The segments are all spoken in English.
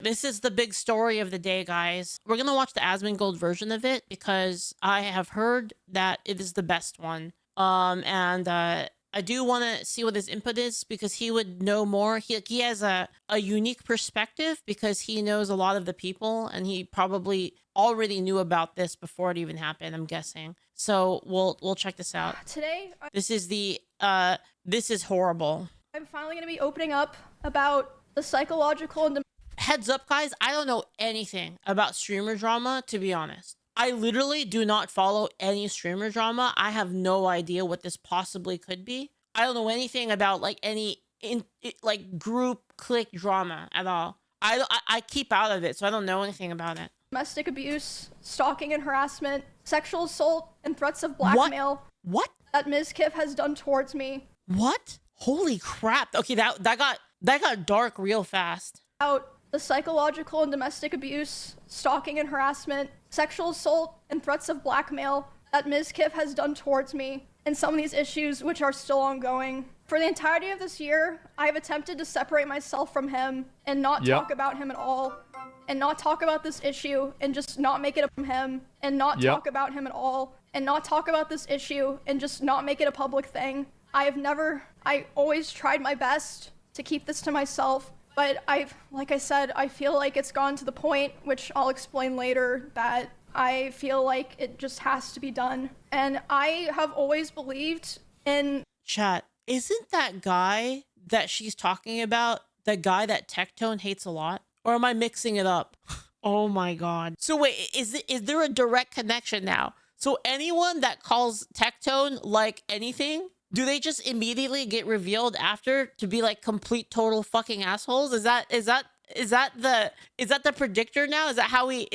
This is the big story of the day, guys. We're gonna watch the Asmongold version of it because I have heard that it is the best one. I do want to see what his input is because he would know more. He has a unique perspective because he knows a lot of the people and he probably already knew about this before it even happened, I'm guessing. So we'll check this out. Today, This is this is horrible. I'm finally going to be opening up about the psychological and Heads up, guys, I don't know anything about streamer drama, to be honest. I literally do not follow any streamer drama. I have no idea what this possibly could be. I don't know anything about like any group clique drama at all. I keep out of it, so I don't know anything about it. domestic abuse, stalking and harassment, sexual assault, and threats of blackmail. What? That Mizkif has done towards me. What? Holy crap. Okay, that got dark real fast. Out the psychological and domestic abuse, stalking and harassment, sexual assault, and threats of blackmail that Mizkif has done towards me, and some of these issues which are still ongoing. For the entirety of this year, I have attempted to separate myself from him and not talk about him at all, and not talk about this issue and just not make it from him, and not talk about him at all, and not talk about this issue and just not make it a public thing. I always tried my best to keep this to myself, but like I said, I feel like it's gone to the point, which I'll explain later, that I feel like it just has to be done. And I have always believed in... Chat, isn't that guy that she's talking about the guy that Tectone hates a lot? Or am I mixing it up? Oh my god. So wait, is there a direct connection now? So anyone that calls Tectone like anything, do they just immediately get revealed after to be like complete total fucking assholes? Is that the predictor now? Is that how we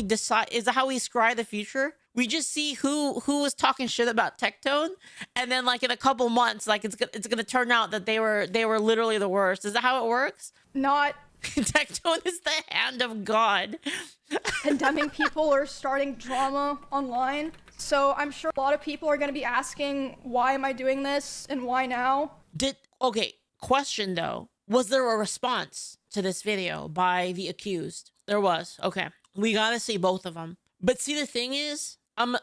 decide? Is that how we scry the future? We just see who was talking shit about Tectone, and then like in a couple months, like it's gonna turn out that they were literally the worst. Is that how it works? Not Tectone is the hand of God. condemning people or starting drama online. So I'm sure a lot of people are going to be asking, why am I doing this and why now? Okay, question though. Was there a response to this video by the accused? There was. Okay. We got to see both of them. But see, the thing is, I'm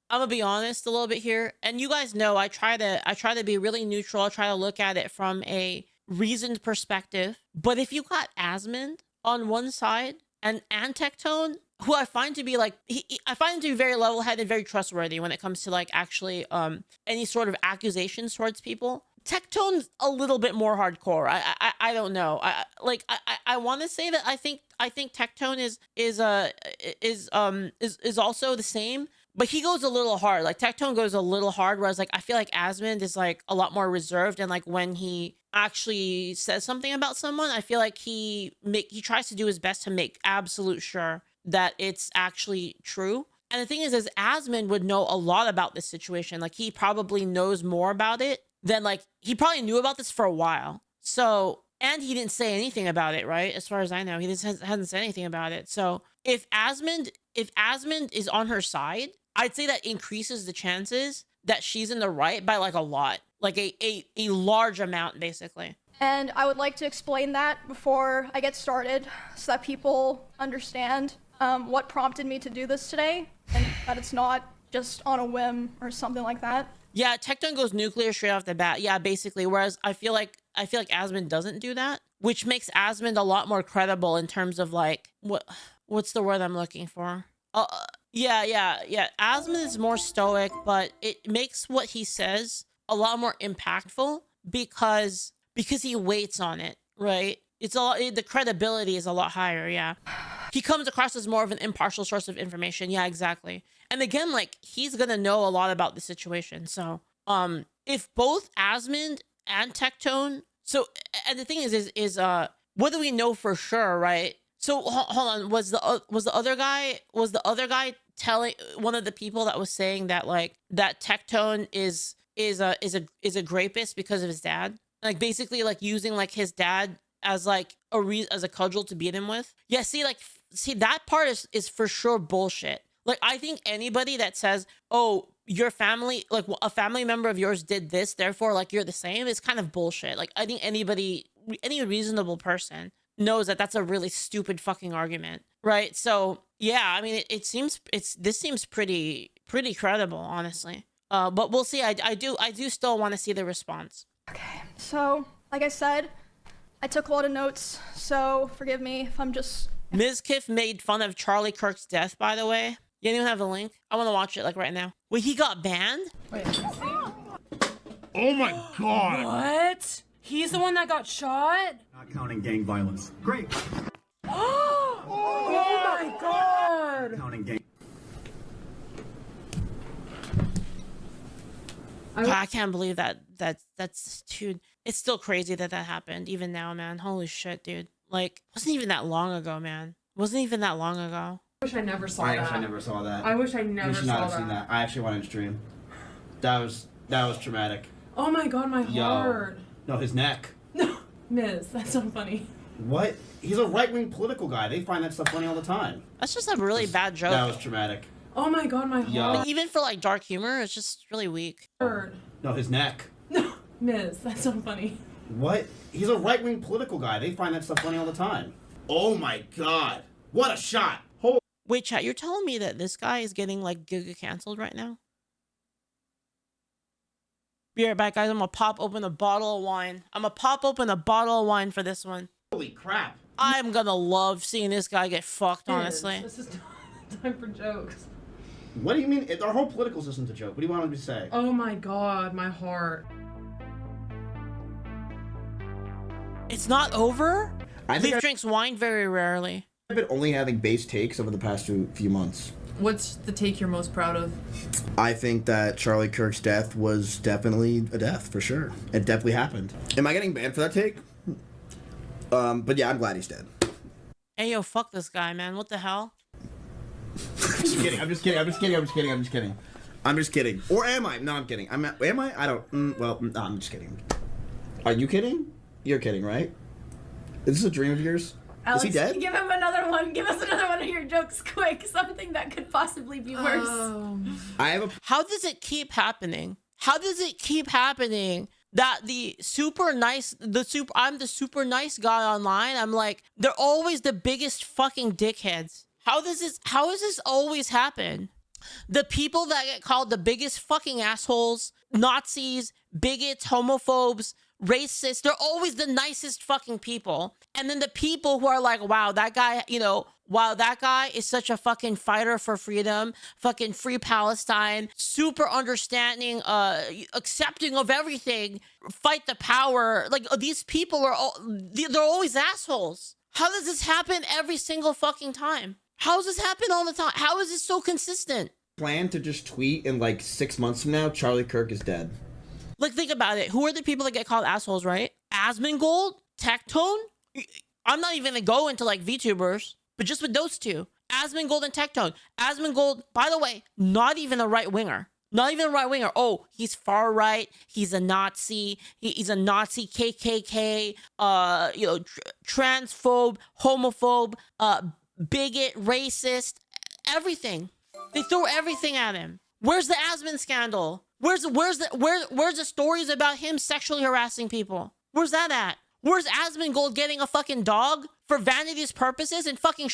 gonna be honest a little bit here. And you guys know I try to be really neutral. I try to look at it from a reasoned perspective. But if you got Asmond on one side and Tectone, who I find to be like, I find him to be very level-headed, very trustworthy when it comes to like actually any sort of accusations towards people. Tectone's a little bit more hardcore. I don't know. I want to say that I think Tectone is also the same, but he goes a little hard. Like Tectone goes a little hard, whereas like I feel like Asmond is like a lot more reserved, and like when he actually says something about someone, I feel like he tries to do his best to make absolute sure that it's actually true. And the thing is Asmond would know a lot about this situation. Like he probably knows more about it than like he probably knew about this for a while. So, and he didn't say anything about it, right? As far as I know, he just hasn't said anything about it. So if Asmond is on her side, I'd say that increases the chances that she's in the right by like a lot, like a large amount, basically. And I would like to explain that before I get started so that people understand what prompted me to do this today, and that it's not just on a whim or something like that. Yeah, Tectone goes nuclear straight off the bat. Yeah, basically. Whereas I feel like Asmond doesn't do that, which makes Asmond a lot more credible in terms of like what's the word I'm looking for? Yeah. Asmond is more stoic, but it makes what he says a lot more impactful because he waits on it, right? The credibility is a lot higher. Yeah. He comes across as more of an impartial source of information. Yeah, exactly. And again, like he's going to know a lot about the situation. So, if both Asmond and Tectone, so, and the thing is what do we know for sure, right? So hold on, was the other guy telling one of the people that was saying that like that Tectone is a grapist because of his dad? Like basically like using like his dad as like as a cudgel to beat him with. Yeah, see that part is for sure bullshit. Like I think anybody that says, oh, your family, like a family member of yours did this, therefore like you're the same, is kind of bullshit. Like I think any reasonable person knows that that's a really stupid fucking argument, right? So yeah, I mean, this seems pretty credible, honestly. But we'll see. I do still want to see the response. Okay, so like I said, I took a lot of notes, so forgive me if I'm just... Mizkif made fun of Charlie Kirk's death, by the way. You don't even have the link? I want to watch it like right now. Wait, he got banned? Wait, Oh my god! what? He's the one that got shot? Not counting gang violence. Great. Oh my god! Counting gang. I can't believe that's dude. It's still crazy that happened even now, man. Holy shit, dude. Like, wasn't even that long ago, man. Wasn't even that long ago. I wish I never saw I that. actually never saw that. I wish I never You should saw not have that. seen that. I actually went in stream. That was traumatic. Oh my god, my Yo. heart. No, his neck. No, Miz, that's so funny. What? He's a right-wing political guy. They find that stuff funny all the time. That's just a really bad joke. That was traumatic. Oh my god, my Yo. heart. Like, even for like dark humor, it's just really weak. No, his neck. No, Miz, that's so funny. What? He's a right-wing political guy. They find that stuff funny all the time. Oh my god. What a shot. Holy. Wait, chat, you're telling me that this guy is getting like giga canceled right now? Be right back, guys. I'm gonna pop open a bottle of wine. I'm gonna pop open a bottle of wine for this one. Holy crap. I'm gonna love seeing this guy get fucked, honestly. This is time for jokes. What do you mean? Our whole political system's a joke. What do you want him to say? Oh my god, my heart. It's not over? I think Leaf drinks wine very rarely. I've been only having base takes over the past few months. What's the take you're most proud of? I think that Charlie Kirk's death was definitely a death, for sure. It definitely happened. Am I getting banned for that take? But yeah, I'm glad he's dead. Hey, yo, fuck this guy, man. What the hell? I'm just kidding. Or am I? No, I'm kidding. Am I? I don't. No, I'm just kidding. Are you kidding? You're kidding, right? Is this a dream of yours? Alex, Is he dead? give him another one. Give us another one of your jokes, quick. Something that could possibly be worse. I have a. How does it keep happening? How does it keep happening that I'm the super nice guy online? I'm like, they're always the biggest fucking dickheads. How does this always happen? The people that get called the biggest fucking assholes, Nazis, bigots, homophobes, racists, they're always the nicest fucking people. And then the people who are like, wow, that guy, that guy is such a fucking fighter for freedom, fucking free Palestine, super understanding, accepting of everything, fight the power. Like, these people they're always assholes. How does this happen every single fucking time? How does this happen all the time? How is this so consistent? Plan to just tweet in like 6 months from now, Charlie Kirk is dead. Like, think about it. Who are the people that get called assholes, right? Asmongold, Tectone. I'm not even gonna go into like VTubers, but just with those two, Asmongold and Tectone. Asmongold, by the way, not even a right winger. Not even a right winger. Oh, he's far right. He's a Nazi. He's a Nazi, KKK. Transphobe, homophobe, bigot, racist, everything. They throw everything at him. Where's the Asmon scandal? Where's the stories about him sexually harassing people? Where's that at? Where's Asmongold getting a fucking dog for vanity's purposes and fucking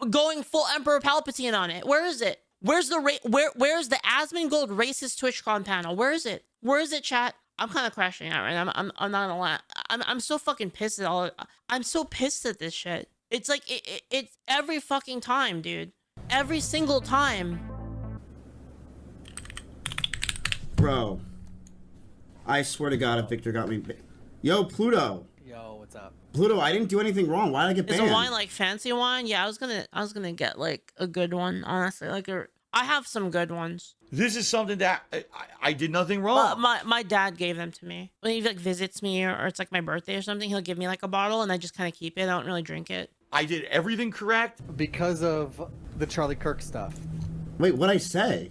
going full Emperor Palpatine on it? Where is it? Where's the where's the Asmongold racist TwitchCon panel? Where is it? Where is it, chat? I'm kind of crashing out right now. I'm not gonna lie. I'm so fucking pissed at all. I'm so pissed at this shit. It's like it's every fucking time, dude. Every single time. Bro. I swear to God, if Victor got me. Yo, Pluto. Yo, what's up? Pluto, I didn't do anything wrong. Why did I get Is banned? a wine like fancy wine? Yeah, I was gonna get like a good one, honestly. I have some good ones. This is something that I did nothing wrong. My dad gave them to me. When he like visits me or it's like my birthday or something, he'll give me like a bottle and I just kind of keep it. I don't really drink it. I did everything correct. Because of the Charlie Kirk stuff. Wait, what'd I say?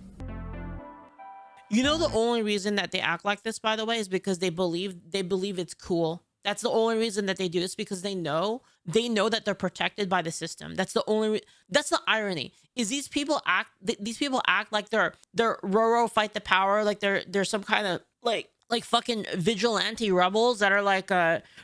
You know, the only reason that they act like this, by the way, is because they believe it's cool. That's the only reason that they do this, because they know that they're protected by the system. That's the only that's the irony. Is these people act like they're Roro fight the power, like they're some kind of like like fucking vigilante rebels that are like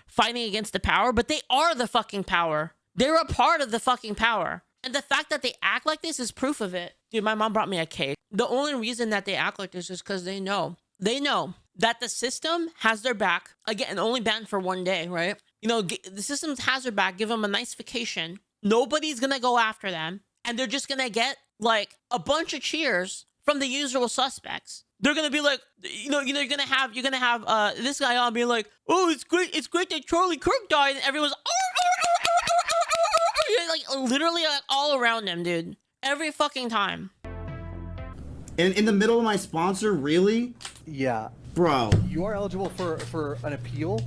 fighting against the power, but they are the fucking power. They're a part of the fucking power. And the fact that they act like this is proof of it. Dude, my mom brought me a cake. The only reason that they act like this is because they know that the system has their back. Again, only banned for 1 day, right? You know, the system has their back. Give them a nice vacation. Nobody's gonna go after them, and they're just gonna get like a bunch of cheers from the usual suspects. They're gonna be like, you're gonna have this guy on being like, oh, it's great that Charlie Kirk died, and everyone's like literally like all around him, dude, every fucking time. In the middle of my sponsor, really? Yeah. Bro. You are eligible for an appeal,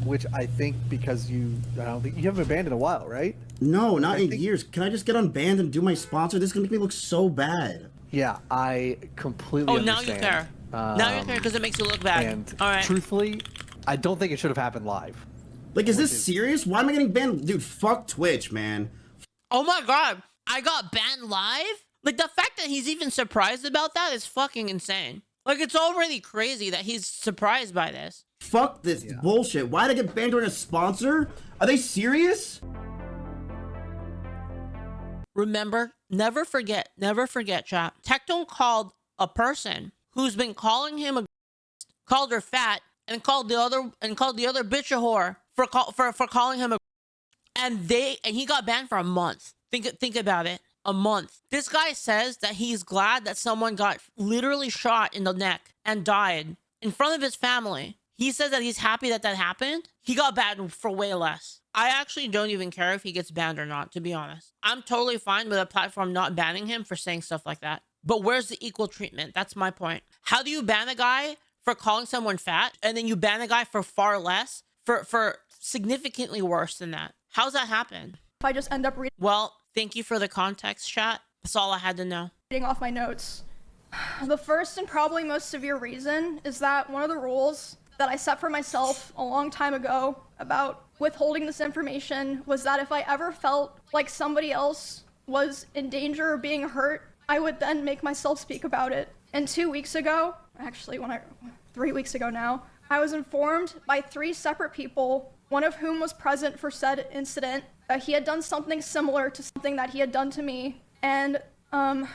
which I think because I don't think you haven't been banned in a while, right? No, not in years. Can I just get unbanned and do my sponsor? This is gonna make me look so bad. Yeah, I completely now understand. you care. Now you care because it makes you look bad. And all right. truthfully, I don't think it should have happened live. Like, is this serious? Why am I getting banned? Dude, fuck Twitch, man. Oh my god, I got banned live? Like, the fact that he's even surprised about that is fucking insane. Like, it's already crazy that he's surprised by this. Fuck this bullshit. Why did I get banned during a sponsor? Are they serious? Remember, never forget, chat. Tectone called a person who's been calling him called her fat, and called the other bitch a whore for calling him a, and he got banned for a month. Think about it. A month. This guy says that he's glad that someone got literally shot in the neck and died in front of his family. He says that he's happy that happened. He got banned for way less. I actually don't even care if he gets banned or not, to be honest. I'm totally fine with a platform not banning him for saying stuff like that. But where's the equal treatment? That's my point. How do you ban a guy for calling someone fat, and then you ban a guy for far less, for significantly worse than that? How's that happen? If I just end up reading Well, thank you for the context, chat. That's all I had to know. off my notes. The first and probably most severe reason is that one of the rules that I set for myself a long time ago about withholding this information was that if I ever felt like somebody else was in danger or being hurt, I would then make myself speak about it. And 2 weeks ago, actually 3 weeks ago now, I was informed by 3 separate people, one of whom was present for said incident, that he had done something similar to something that he had done to me, and to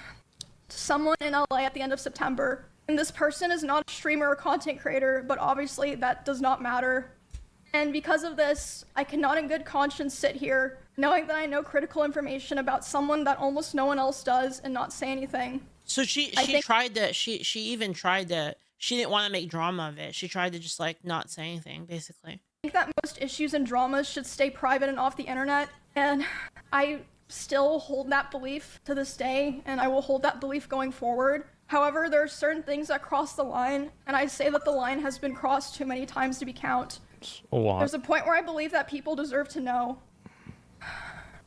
someone in LA at the end of September. And this person is not a streamer or content creator, but obviously that does not matter. And because of this, I cannot in good conscience sit here knowing that I know critical information about someone that almost no one else does and not say anything. So she even tried to, she didn't want to make drama of it. She tried to just like not say anything, basically. I think that most issues and dramas should stay private and off the internet, and I still hold that belief to this day, and I will hold that belief going forward. However, there are certain things that cross the line, and I say that the line has been crossed too many times to be count. A lot. There's a point where I believe that people deserve to know.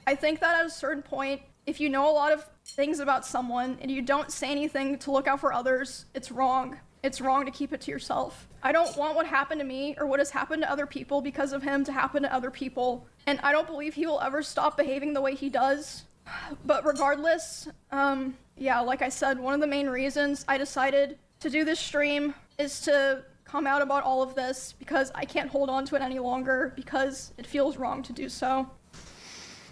I think that at a certain point, if you know a lot of things about someone and you don't say anything to look out for others, it's wrong. It's wrong to keep it to yourself. I don't want what happened to me or what has happened to other people because of him to happen to other people. And I don't believe he will ever stop behaving the way he does. But regardless, yeah, like I said, one of the main reasons I decided to do this stream is to come out about all of this because I can't hold on to it any longer because it feels wrong to do so.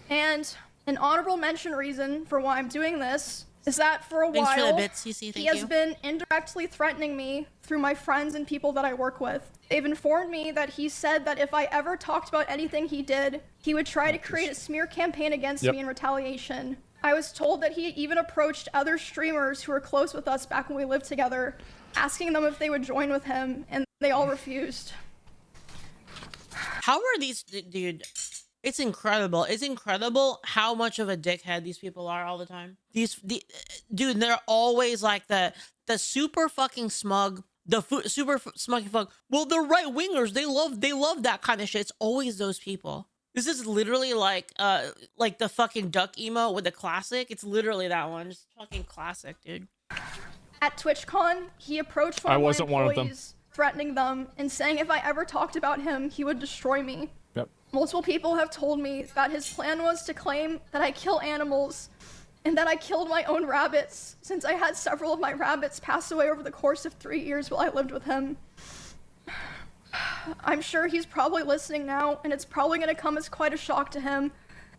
And an honorable mention reason for why I'm doing this is that for a while, for the bits, CC, he has been indirectly threatening me through my friends and people that I work with. They've informed me that he said that if I ever talked about anything he did, he would try to create a smear campaign against me in retaliation. I was told that he even approached other streamers who were close with us back when we lived together, asking them if they would join with him, and they all refused. How are these, dude? It's incredible. It's incredible how much of a dickhead these people are all the time. Dude, they're always like the super fucking smug, super smug fuck. Well, the right wingers, they love that kind of shit. It's always those people. This is literally like the fucking duck emo with the classic. It's literally that one. Just fucking classic, dude. At TwitchCon, he approached one of my employees, threatening them and saying if I ever talked about him, he would destroy me. Yep. Multiple people have told me that his plan was to claim that I kill animals and that I killed my own rabbits, since I had several of my rabbits pass away over the course of 3 years while I lived with him. I'm sure he's probably listening now, and it's probably going to come as quite a shock to him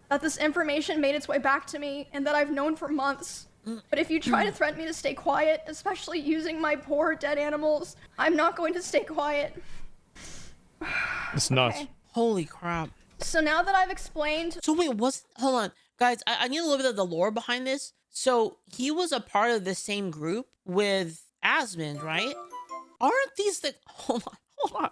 that this information made its way back to me and that I've known for months. But if you try to threaten me to stay quiet, especially using my poor dead animals, I'm not going to stay quiet. It's nuts. Okay. Holy crap. So now that I've explained... So wait, hold on. Guys, I need a little bit of the lore behind this. So he was a part of the same group with Asmond, right? Aren't these the... Hold on.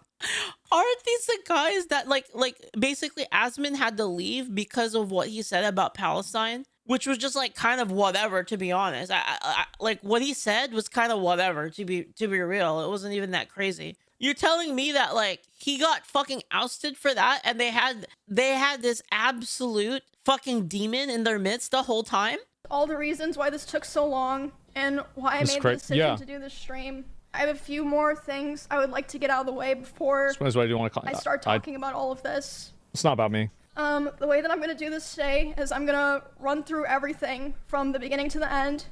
Aren't these the guys that like basically Asmond had to leave because of what he said about Palestine? Which was just like kind of whatever, to be honest. I like what he said was kind of whatever, to be real. It wasn't even that crazy. You're telling me that like he got fucking ousted for that, and they had this absolute fucking demon in their midst the whole time? all the reasons why this took so long and why I made the decision to do this stream. I have a few more things I would like to get out of the way before I start talking about all of this. It's not about me. The way that I'm going to do this today is I'm going to run through everything from the beginning to the end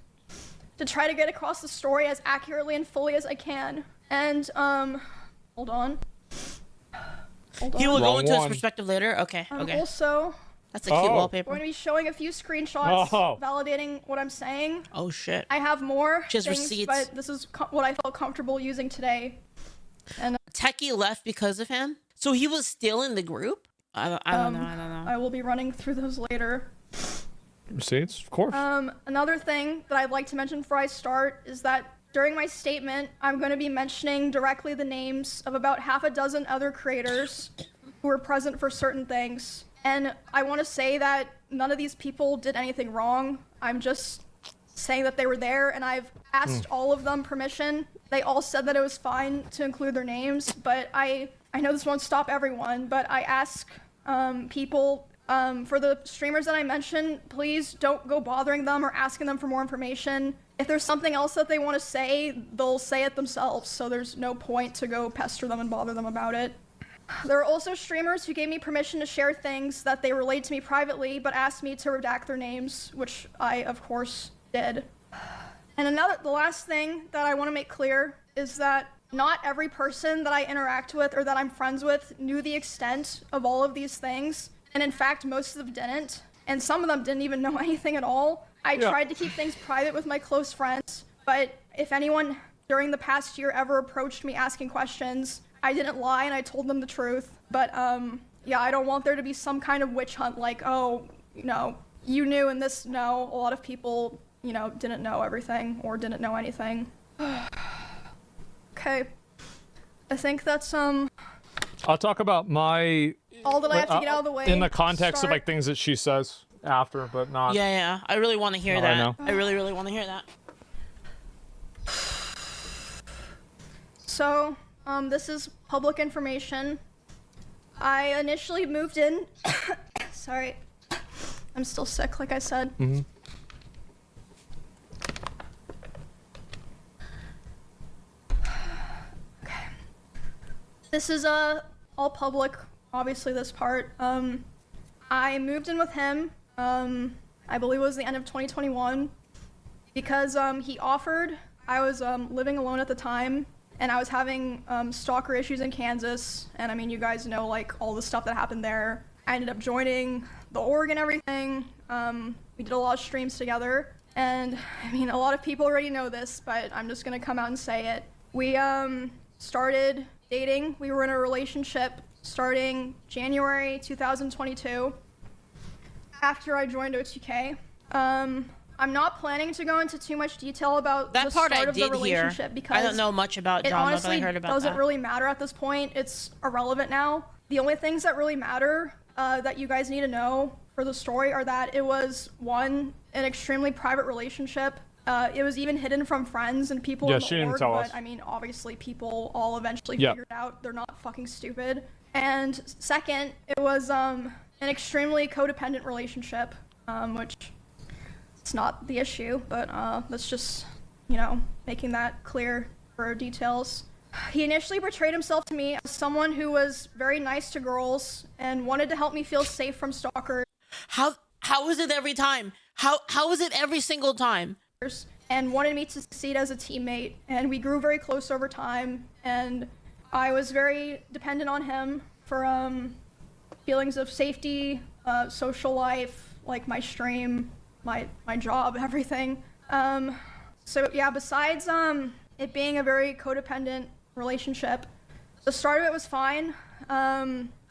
to try to get across the story as accurately and fully as I can. And, hold on. He will go into his perspective later? Okay, okay. Also... That's a cute wallpaper. We're going to be showing a few screenshots validating what I'm saying. Oh, shit. I have more Just things, receipts. but this is what I felt comfortable using today. And Techie left because of him? So he was still in the group? I don't know. I will be running through those later. Receipts, of course. Another thing that I'd like to mention before I start is that during my statement, I'm going to be mentioning directly the names of about half a dozen other creators who were present for certain things. And I want to say that none of these people did anything wrong. I'm just saying that they were there, and I've asked all of them permission. They all said that it was fine to include their names, but I know this won't stop everyone, but I ask people, for the streamers that I mentioned, please don't go bothering them or asking them for more information. If there's something else that they want to say, they'll say it themselves, so there's no point to go pester them and bother them about it. There are also streamers who gave me permission to share things that they relayed to me privately, but asked me to redact their names, which I, of course, did. And the last thing that I want to make clear is that not every person that I interact with or that I'm friends with knew the extent of all of these things. And in fact, most of them didn't. And some of them didn't even know anything at all. I tried to keep things private with my close friends, but if anyone during the past year ever approached me asking questions, I didn't lie and I told them the truth. But yeah, I don't want there to be some kind of witch hunt like, oh, you know, you knew and this, no. A lot of people, you know, didn't know everything or didn't know anything. Okay. I think that's I'll talk about my all that I have to get out of the way. in the context of like things that she says after, but not. Yeah. I really want to hear that. I know. I really want to hear that. So, this is public information. I initially moved in. Sorry. I'm still sick, like I said. Mm-hmm. Okay. This is all public, obviously this part. I moved in with him, I believe it was the end of 2021, because he offered. I was living alone at the time, and I was having stalker issues in Kansas, and I mean, you guys know like all the stuff that happened there. I ended up joining the org and everything. We did a lot of streams together, and I mean, a lot of people already know this, but I'm just gonna come out and say it. We started dating. We were in a relationship starting January 2022 after I joined OTK. I'm not planning to go into too much detail about that the part start I of the did hear. relationship because I don't know much about it drama, honestly but I heard about doesn't that. really matter at this point. It's irrelevant now. The only things that really matter that you guys need to know for the story are that it was, one, an extremely private relationship. It was even hidden from friends and people in the org, but I mean, obviously people all eventually figured out they're not fucking stupid. And second, it was an extremely codependent relationship, which it's not the issue, but that's just, you know, making that clear for details. He initially portrayed himself to me as someone who was very nice to girls and wanted to help me feel safe from stalkers. How is it every time? How is it every single time? And wanted me to succeed as a teammate, and we grew very close over time, and I was very dependent on him for feelings of safety, social life, like my stream, my job, everything. So yeah, besides it being a very codependent relationship, the start of it was fine.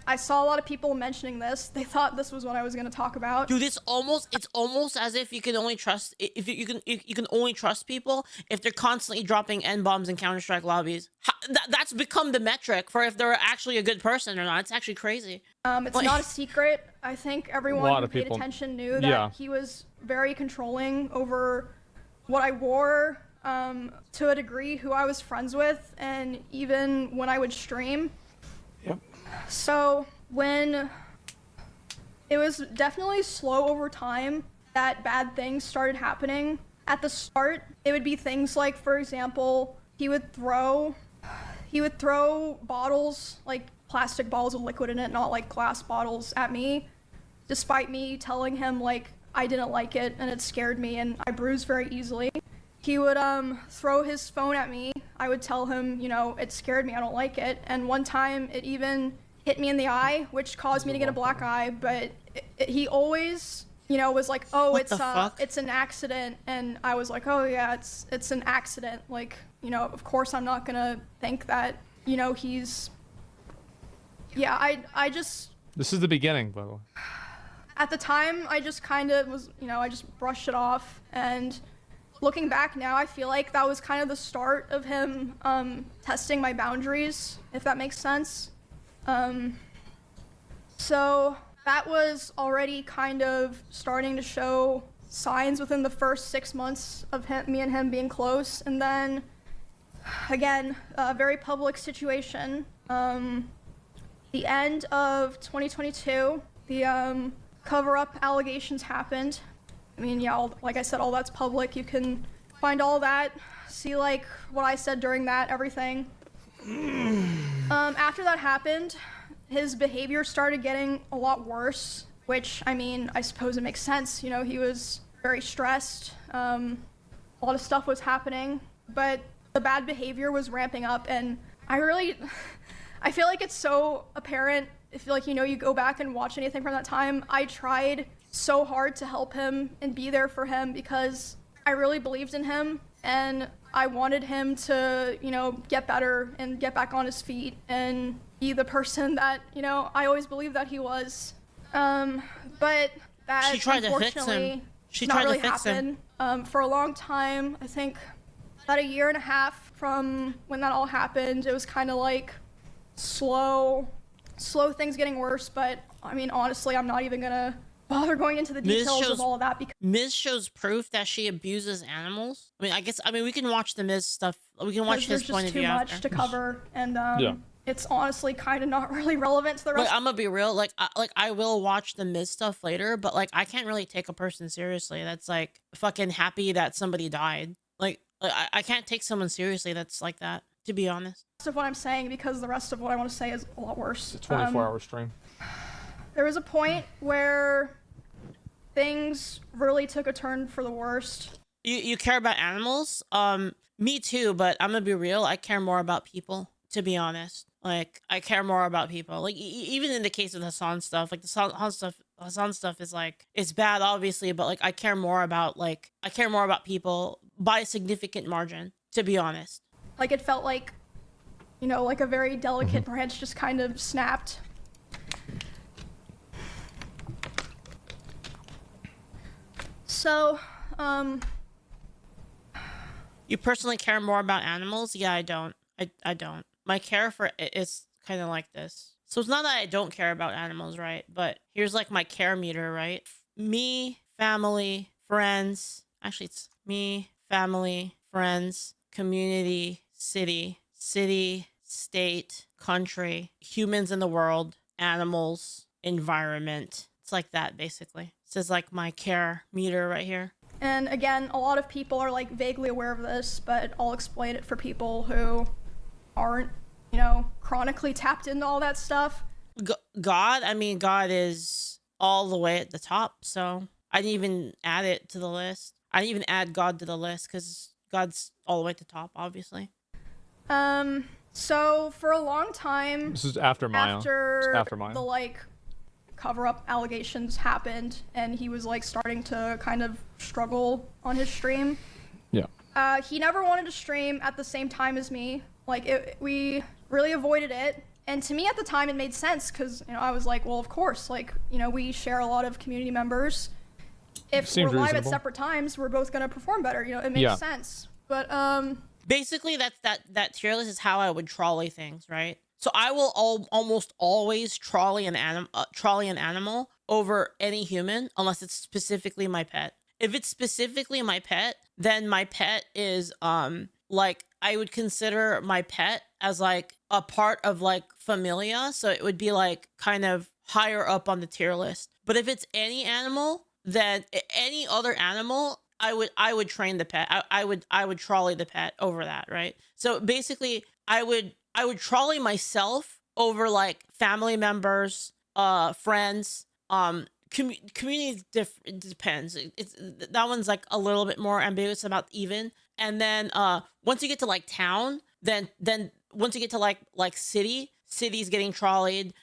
I saw a lot of people mentioning this. They thought this was what I was going to talk about. Dude, it's almost as if you can only trust if you can only trust people if they're constantly dropping N-bombs in Counter-Strike lobbies. That's become the metric for if they're actually a good person or not. It's actually crazy. It's not a secret. I think everyone who paid people. attention knew that he was very controlling over what I wore, to a degree, who I was friends with, and even when I would stream. Yep. So when it was definitely slow over time that bad things started happening. At the start, it would be things like, for example, he would throw bottles, like plastic bottles with liquid in it, not like glass bottles, at me, despite me telling him like I didn't like it and it scared me and I bruised very easily. He would throw his phone at me. I would tell him, you know, it scared me, I don't like it. And one time it even hit me in the eye, which caused me to get a black eye, but he always, you know, was like, oh, it's an accident. And I was like, oh yeah, it's an accident. Like, you know, of course I'm not gonna think that, you know, he's, yeah, I just. This is the beginning, by the way. At the time, I just kind of was, you know, I just brushed it off. And looking back now, I feel like that was kind of the start of him testing my boundaries, if that makes sense. So that was already kind of starting to show signs within the first 6 months of me and him being close. And then, again, a very public situation. The end of 2022, the cover-up allegations happened. I mean, yeah, like I said, all that's public. You can find all that, see like what I said during that, everything. After that happened, his behavior started getting a lot worse, which, I mean, I suppose it makes sense. You know, he was very stressed. A lot of stuff was happening, but the bad behavior was ramping up, and I feel like it's so apparent if, like, you know, you go back and watch anything from that time. I tried so hard to help him and be there for him because I really believed in him and I wanted him to, you know, get better and get back on his feet and be the person that, you know, I always believed that he was. But that She tried to fix him. unfortunately She not tried to really fix him. happened. For a long time, I think about 1.5 years from when that all happened, it was kind of like slow things getting worse. But I mean, honestly, I'm not even gonna bother going into the details of all of that because Miz shows proof that she abuses animals. I mean, we can watch the Miz stuff. We can watch his point of view there's just after. too much to cover, and it's honestly kind of not really relevant to the rest. Like, I'm gonna be real. I will watch the Miz stuff later, but like, I can't really take a person seriously that's like fucking happy that somebody died. Like I can't take someone seriously that's like that, to be honest. Of what I'm saying, because the rest of what I want to say is a lot worse. It's a 24-hour stream. There was a point where things really took a turn for the worst. You care about animals? Me too, but I'm gonna be real. I care more about people, to be honest. Like, I care more about people. Like, even in the case of the Hassan stuff, like the Hassan stuff is like, it's bad, obviously, but like, I care more about people by a significant margin, to be honest. Like, it felt like, you know, like a very delicate branch just kind of snapped. So, You personally care more about animals? Yeah, I don't. I don't. My care for it is kind of like this. So it's not that I don't care about animals, right? But here's like my care meter, right? Me, family, friends. Actually, it's me, family, friends, community, city, state, country, humans in the world, animals, environment. It's like that, basically. This is like my care meter right here. And again, a lot of people are like vaguely aware of this, but I'll explain it for people who aren't, you know, chronically tapped into all that stuff. God, I mean, God is all the way at the top. So I didn't even add it to the list. I didn't even add God to the list because God's all the way at the top, obviously. So for a long time, This is after Maya. after It's after Maya. the like cover-up allegations happened, and he was like starting to kind of struggle on his stream. Yeah. He never wanted to stream at the same time as me. Like we really avoided it. And to me at the time, it made sense because, you know, I was like, well, of course, like, you know, we share a lot of community members. If Seems we're live reasonable. at separate times, we're both gonna perform better. You know, it makes sense. But Basically, that tier list is how I would trolley things, right? So I will almost always trolley an animal over any human unless it's specifically my pet. If it's specifically my pet, then my pet is like I would consider my pet as like a part of like familia, so it would be like kind of higher up on the tier list. But if it's any animal, then any other animal, I would train the pet. I would trolley the pet over that, right? So basically, I would trolley myself over like family members, friends, community depends. It's that one's like a little bit more ambiguous about even. And then once you get to like town, then once you get to like cities getting trolleyed,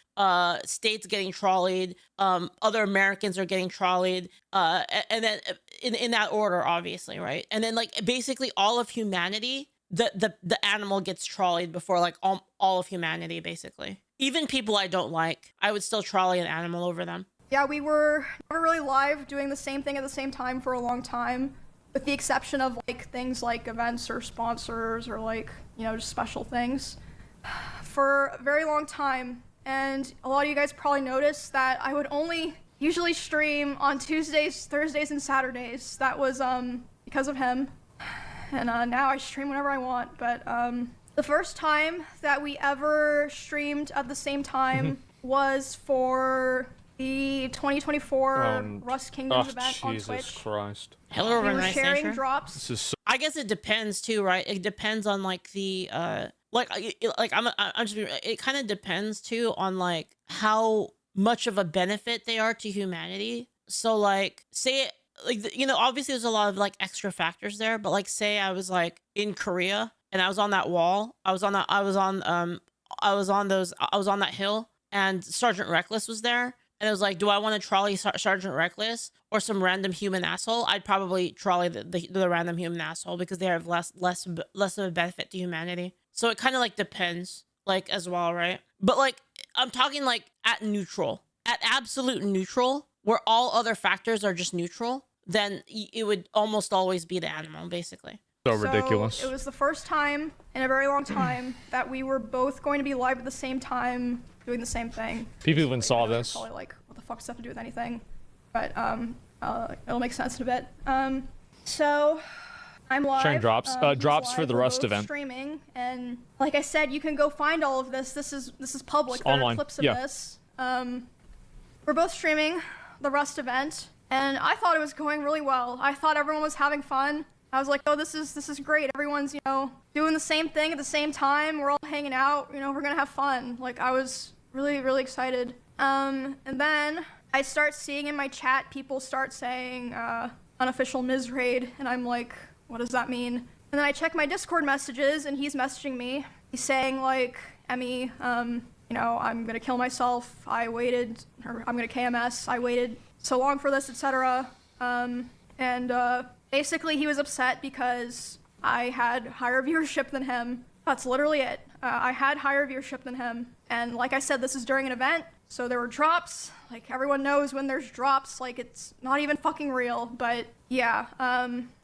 states getting trolleyed, other Americans are getting trolleyed, and then in that order, obviously, right? And then like basically all of humanity, the animal gets trolleyed before like all of humanity, basically. Even people I don't like, I would still trolley an animal over them. yeah, we were never really live doing the same thing at the same time for a long time, with the exception of like things like events or sponsors or like, you know, just special things for a very long time. And a lot of you guys probably noticed that I would only usually stream on Tuesdays, Thursdays, and Saturdays. That was because of him. And now I stream whenever I want. But the first time that we ever streamed at the same time was for the 2024 Rust Kingdoms event on Twitch. Jesus Christ. Hello, We were nice sharing nature. drops. This is so I guess it depends too, right? It depends on like the it kind of depends too on like how much of a benefit they are to humanity. So like say like you know, obviously there's a lot of like extra factors there, but like say I was like in Korea and I was on that wall, I was on that hill, and Sergeant Reckless was there. And it was like, do I want to trolley Sergeant Reckless or some random human asshole? I'd probably trolley the random human asshole because they have less of a benefit to humanity. So it kind of like depends, like as well, right? But like I'm talking like at absolute neutral, where all other factors are just neutral. Then it would almost always be the animal, basically. so ridiculous. So it was the first time in a very long time that we were both going to be live at the same time, doing the same thing. People even saw I know this. Probably like, what the fuck does that have to do with anything? But it'll make sense in a bit. So I'm live. Sharing drops. He's Drops live. for the We're Rust both event. Streaming, and like I said, you can go find all of this. This is public. It's There online. are clips of Yeah. this. We're both streaming the Rust event, and I thought it was going really well. I thought everyone was having fun. I was like, oh, this is great. Everyone's, you know, doing the same thing at the same time. We're all hanging out. You know, we're gonna have fun. Like, I was really, really excited. And then I start seeing in my chat people start saying unofficial Ms. raid, and I'm like, what does that mean? And then I check my Discord messages, and he's messaging me. He's saying like, Emmy, you know, I'm gonna kill myself. I waited, or I'm gonna KMS. I waited so long for this, etc. Basically, he was upset because I had higher viewership than him. That's literally it. I had higher viewership than him. And like I said, this is during an event, so there were drops. Like, everyone knows when there's drops, like, it's not even fucking real. But yeah,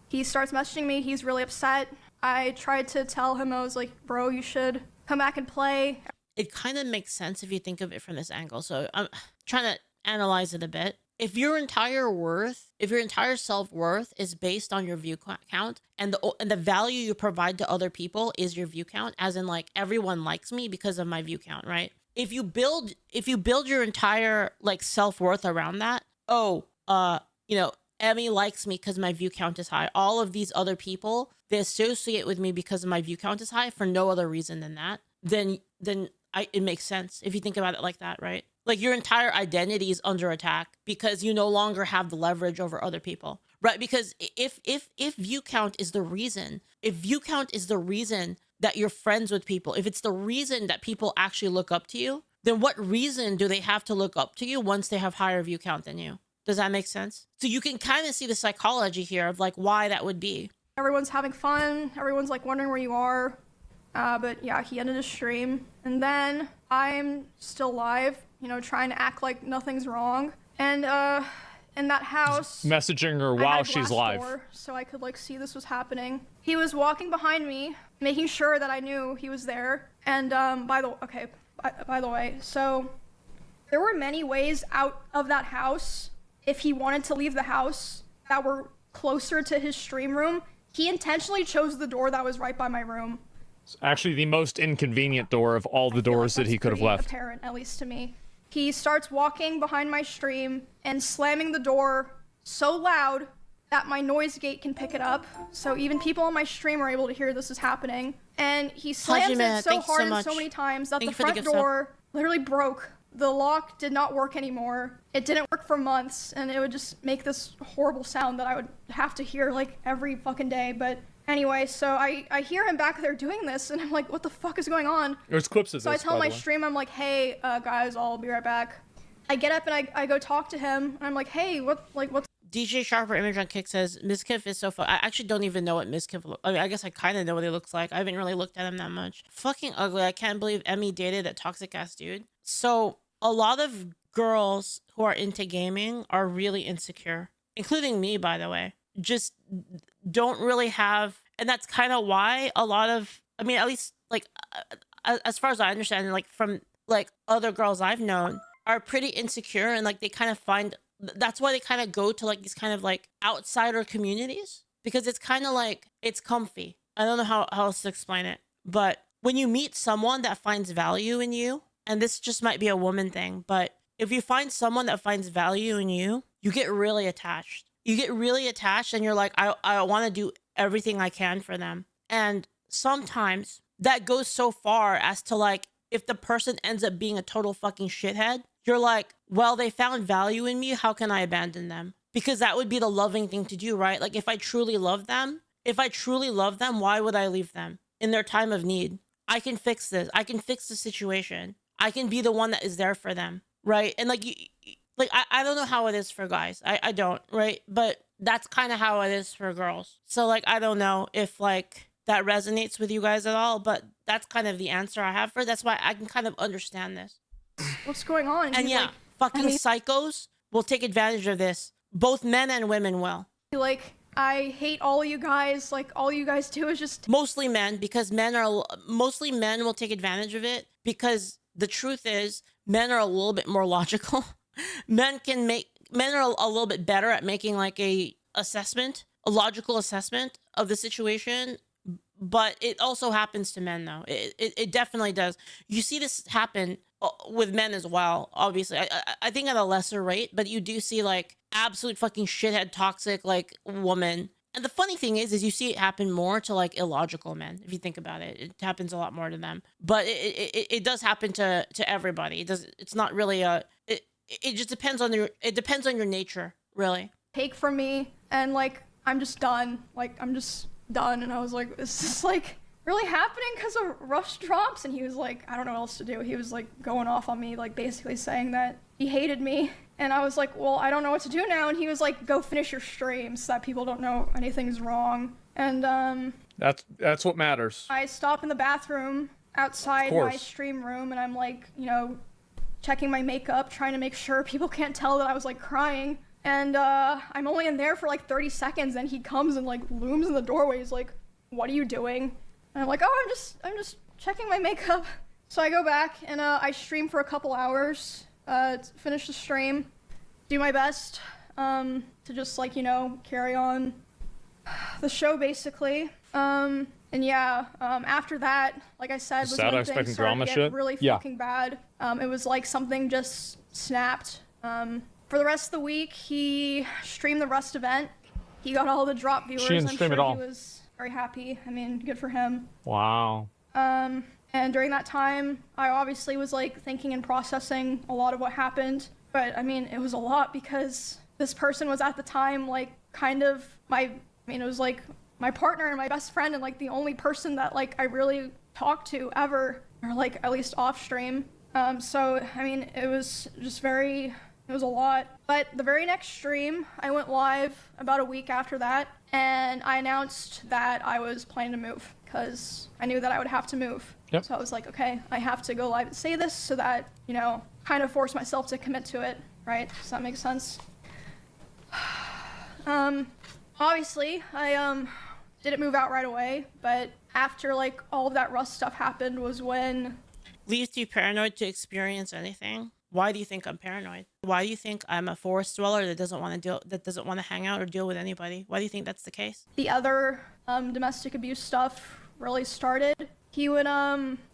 he starts messaging me. He's really upset. I tried to tell him, I was like, bro, you should come back and play. It kind of makes sense if you think of it from this angle. So I'm trying to analyze it a bit. If your entire self-worth is based on your view count, and the value you provide to other people is your view count, as in like everyone likes me because of my view count, right? If you build your entire like self-worth around that, you know, Emmy likes me because my view count is high. All of these other people, they associate with me because my view count is high for no other reason than that. Then it makes sense if you think about it like that, right? Like your entire identity is under attack because you no longer have the leverage over other people, right? Because if view count is the reason, that you're friends with people, if it's the reason that people actually look up to you, then what reason do they have to look up to you once they have higher view count than you? Does that make sense? So you can kind of see the psychology here of like why that would be. Everyone's having fun. Everyone's like wondering where you are. But yeah, he ended his stream. And then I'm still live, you know, trying to act like nothing's wrong. And in that house, Messaging her I while had she's glass live. door, so I could like see this was happening. He was walking behind me, making sure that I knew he was there. And by the way, so there were many ways out of that house if he wanted to leave the house that were closer to his stream room. He intentionally chose the door that was right by my room. It's actually the most inconvenient door of all the doors that he could have left. Apparent, at least to me. He starts walking behind my stream and slamming the door so loud that my noise gate can pick it up. So even people on my stream are able to hear this is happening. And he slams it so hard and so many times that the front door literally broke. The lock did not work anymore. It didn't work for months, and it would just make this horrible sound that I would have to hear like every fucking day. But anyway, so I hear him back there doing this, and I'm like, what the fuck is going on? There's clips of this, So I tell my stream, I'm like, hey, guys, I'll be right back. I get up and I go talk to him, and I'm like, hey, what's... DJ Sharper Image on Kick says, Mizkif is so fun. I actually don't even know what Mizkif looks. I mean, I guess I kind of know what he looks like. I haven't really looked at him that much. Fucking ugly. I can't believe Emmy dated that toxic ass dude. So a lot of girls who are into gaming are really insecure, including me, by the way. Just don't really have, and that's kind of why a lot of, I mean, at least like as far as I understand, like from like other girls I've known are pretty insecure, and like they kind of find, that's why they kind of go to like these kind of like outsider communities, because it's kind of like, it's comfy. I don't know how else to explain it, but when you meet someone that finds value in you, and this just might be a woman thing, but if you find someone that finds value in you, you get really attached. You get really attached, and you're like, I want to do everything I can for them. And sometimes that goes so far as to like, if the person ends up being a total fucking shithead, you're like, well, they found value in me. How can I abandon them? Because that would be the loving thing to do, right? Like if I truly love them, why would I leave them in their time of need? I can fix this. I can fix the situation. I can be the one that is there for them, right? And like, I don't know how it is for guys. I don't, right? But that's kind of how it is for girls. So like, I don't know if like that resonates with you guys at all, but that's kind of the answer I have for it. That's why I can kind of understand this. What's going on? And yeah, like, fucking psychos will take advantage of this. Both men and women will. Like, I hate all of you guys. Like, all you guys do is just... Mostly men, because men will take advantage of it, because the truth is men are a little bit more logical. Men are a little bit better at making like a logical assessment of the situation. But it also happens to men though. It definitely does. You see this happen with men as well, obviously. I think at a lesser rate, but you do see like absolute fucking shithead toxic like woman. And the funny thing is you see it happen more to like illogical men. If you think about it, it happens a lot more to them. But it does happen to everybody. It's not really it just depends on your nature, really. Take from me, and like I'm just done. Like I'm just done. And I was like, is this like really happening because of rush drops? And he was like, I don't know what else to do. He was like going off on me, like basically saying that he hated me. And I was like, well, I don't know what to do now. And he was like, go finish your stream so that people don't know anything's wrong. And that's what matters. I stop in the bathroom outside my stream room, and I'm like, you know, checking my makeup, trying to make sure people can't tell that I was like crying. And I'm only in there for like 30 seconds, and he comes and like looms in the doorway. He's like, what are you doing? And I'm like, oh, I'm just checking my makeup. So I go back and I stream for a couple hours, finish the stream, do my best to just like, you know, carry on the show basically. And yeah, after that, like I said, was when things started to get really fucking bad. It was like something just snapped. For the rest of the week, he streamed the Rust event. He got all the drop viewers. She didn't stream at all. He was very happy. I mean, good for him. Wow. And And during that time, I obviously was like thinking and processing a lot of what happened. But I mean, it was a lot because this person was at the time like kind of it was like my partner and my best friend and like the only person that like I really talked to ever, or like at least off stream. So I mean, it was a lot. But the very next stream, I went live about a week after that, and I announced that I was planning to move because I knew that I would have to move. Yep. So I was like, okay, I have to go live and say this so that, you know, kind of force myself to commit to it, right? Does that make sense? Obviously, I didn't move out right away, but after like all of that rough stuff happened was when... Leaves you paranoid to experience anything? Why do you think I'm paranoid? Why do you think I'm a forest dweller that doesn't want to hang out or deal with anybody? Why do you think that's the case? The other domestic abuse stuff really started. He would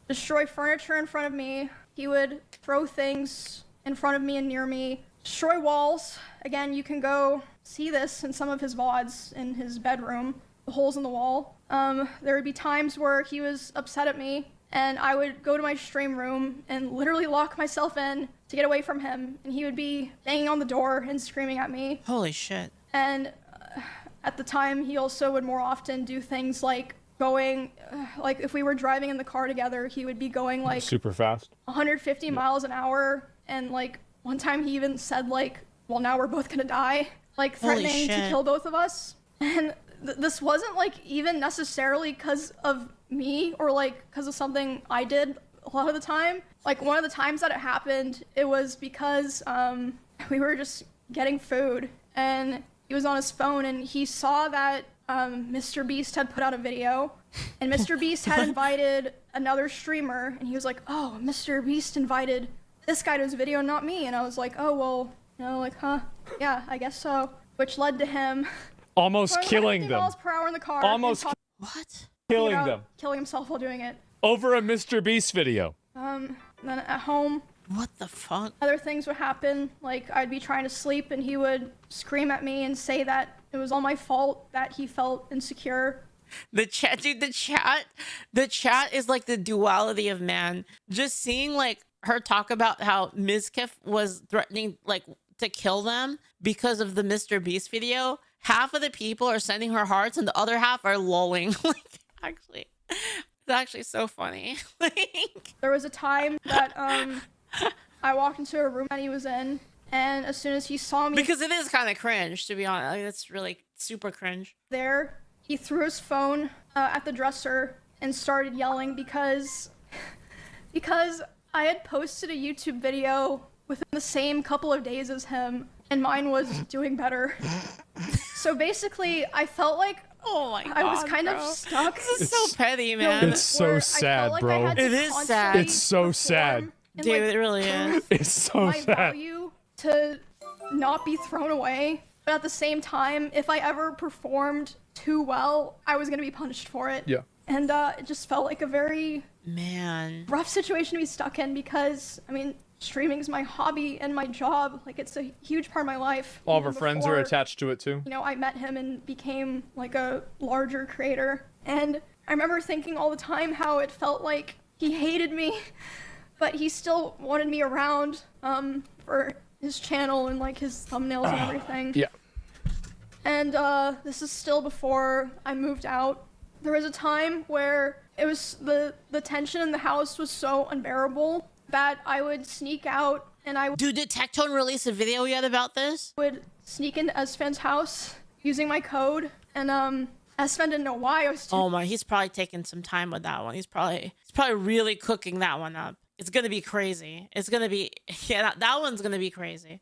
destroy furniture in front of me. He would throw things in front of me and near me. Destroy walls. Again, you can go see this in some of his VODs in his bedroom. The holes in the wall. There would be times where he was upset at me, and I would go to my stream room and literally lock myself in to get away from him, and he would be banging on the door and screaming at me. Holy shit. And at the time, he also would more often do things like going, like if we were driving in the car together, he would be going like super fast, 150 miles an hour, and like one time he even said like, well, now we're both gonna die, like threatening to kill both of us. And this wasn't like even necessarily because of me or like because of something I did a lot of the time. Like one of the times that it happened, it was because we were just getting food and he was on his phone and he saw that Mr. Beast had put out a video, and Mr. Beast had invited another streamer, and he was like, oh, Mr. Beast invited this guy to his video, not me. And I was like, oh, well, you know, like, huh, yeah, I guess so. Which led to him almost killing them. Miles per hour in the car. Almost what? Killing them. Killing himself while doing it. Over a Mr. Beast video. Then at home, what the fuck? Other things would happen, like I'd be trying to sleep and he would scream at me and say that it was all my fault that he felt insecure. The chat, dude, the chat is like the duality of man. Just seeing like her talk about how Mizkif was threatening like to kill them because of the Mr. Beast video. Half of the people are sending her hearts and the other half are lolling. Like, actually, it's actually so funny. Like, there was a time that I walked into a room that he was in, and as soon as he saw me, because it is kind of cringe, to be honest. Like, it's really super cringe. There, he threw his phone at the dresser and started yelling because I had posted a YouTube video within the same couple of days as him, and mine was doing better. So basically, I felt like oh my God, I was kind of stuck. This is so petty, man. It's so sad, like bro. It is sad. It's so sad. Dude, like, it really is. It's so my sad. Value to not be thrown away, but at the same time, if I ever performed too well, I was gonna be punished for it. Yeah. And it just felt like a very rough situation to be stuck in because, I mean, streaming is my hobby and my job. Like, it's a huge part of my life. All of our friends are attached to it too. You know, I met him and became like a larger creator. And I remember thinking all the time how it felt like he hated me, but he still wanted me around for his channel and like his thumbnails and everything. Yeah. And this is still before I moved out. There was a time where it was the tension in the house was so unbearable that I would sneak out and I Dude, did Tectone release a video yet about this? Would sneak into Esfan's house using my code, and Esfan didn't know why I was oh my, he's probably taking some time with that one. He's probably really cooking that one up. It's gonna be crazy. It's gonna be, yeah, that one's gonna be crazy.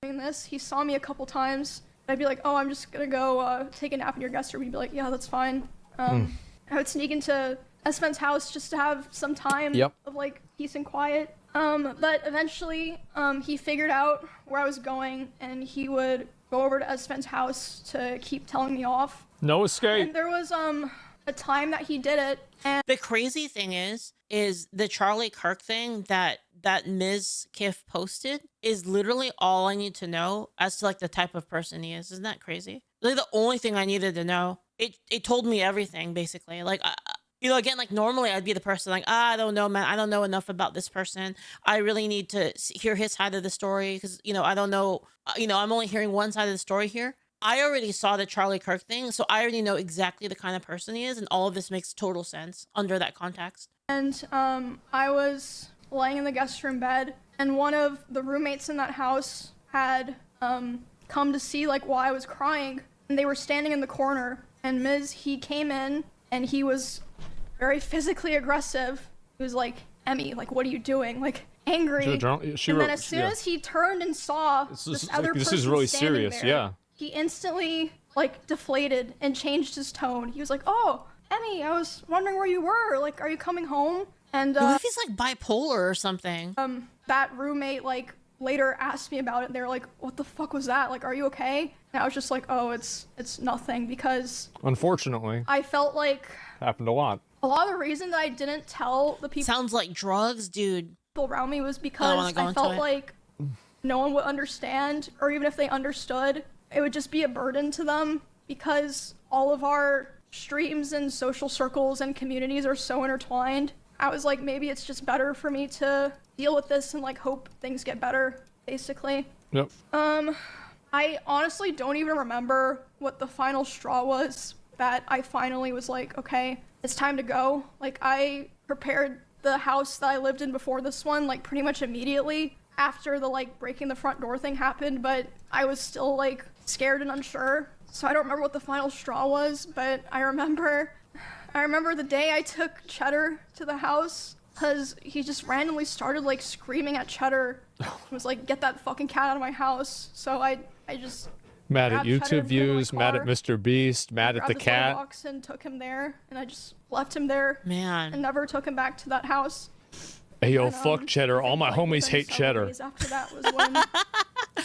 Doing this, he saw me a couple times. I'd be like, oh, I'm just gonna go take a nap in your guest room. He'd be like, yeah, that's fine. I would sneak into Esfan's house just to have some time of like peace and quiet. But eventually, he figured out where I was going, and he would go over to Esfan's house to keep telling me off. No escape. And there was a time that he did it, and the crazy thing is the Charlie Kirk thing that Mizkif posted is literally all I need to know as to like the type of person he is. Isn't that crazy? Like the only thing I needed to know. It told me everything basically. Like You know, again, like normally I'd be the person like, I don't know, man. I don't know enough about this person. I really need to hear his side of the story because, you know, I don't know, I'm only hearing one side of the story here. I already saw the Charlie Kirk thing, so I already know exactly the kind of person he is, and all of this makes total sense under that context. And I was laying in the guest room bed, and one of the roommates in that house had come to see like why I was crying, and they were standing in the corner, and he came in, and he was very physically aggressive. He was like, Emmy, like, what are you doing? Like, angry. And then as soon as he turned and saw this other person is really standing serious, there, yeah. he instantly, like, deflated and changed his tone. He was like, oh, Emmy, I was wondering where you were. Like, are you coming home? And, what if he's, like, bipolar or something? That roommate, like, later asked me about it. They were like, what the fuck was that? Like, are you okay? And I was just like, oh, it's nothing, because... Unfortunately. I felt like... Happened a lot. A lot of the reason that I didn't tell the people... Sounds like drugs, dude. ...around me was because I felt like no one would understand, or even if they understood, it would just be a burden to them, because all of our streams and social circles and communities are so intertwined. I was like, maybe it's just better for me to deal with this and like hope things get better, basically. Yep. I honestly don't even remember what the final straw was that I finally was like, okay, it's time to go. Like, I prepared the house that I lived in before this one, like, pretty much immediately after the, like, breaking the front door thing happened, but I was still, like, scared and unsure. So I don't remember what the final straw was, but I remember the day I took Cheddar to the house, because he just randomly started, like, screaming at Cheddar. He was like, get that fucking cat out of my house. So I just... Mad at grabbed Cheddar YouTube views, mad at Mr. Beast, mad at the cat. Box and took him there, and I just left him there. Man. And never took him back to that house. Hey, yo, And, fuck Cheddar. All my homies hate Cheddar. Days after that was when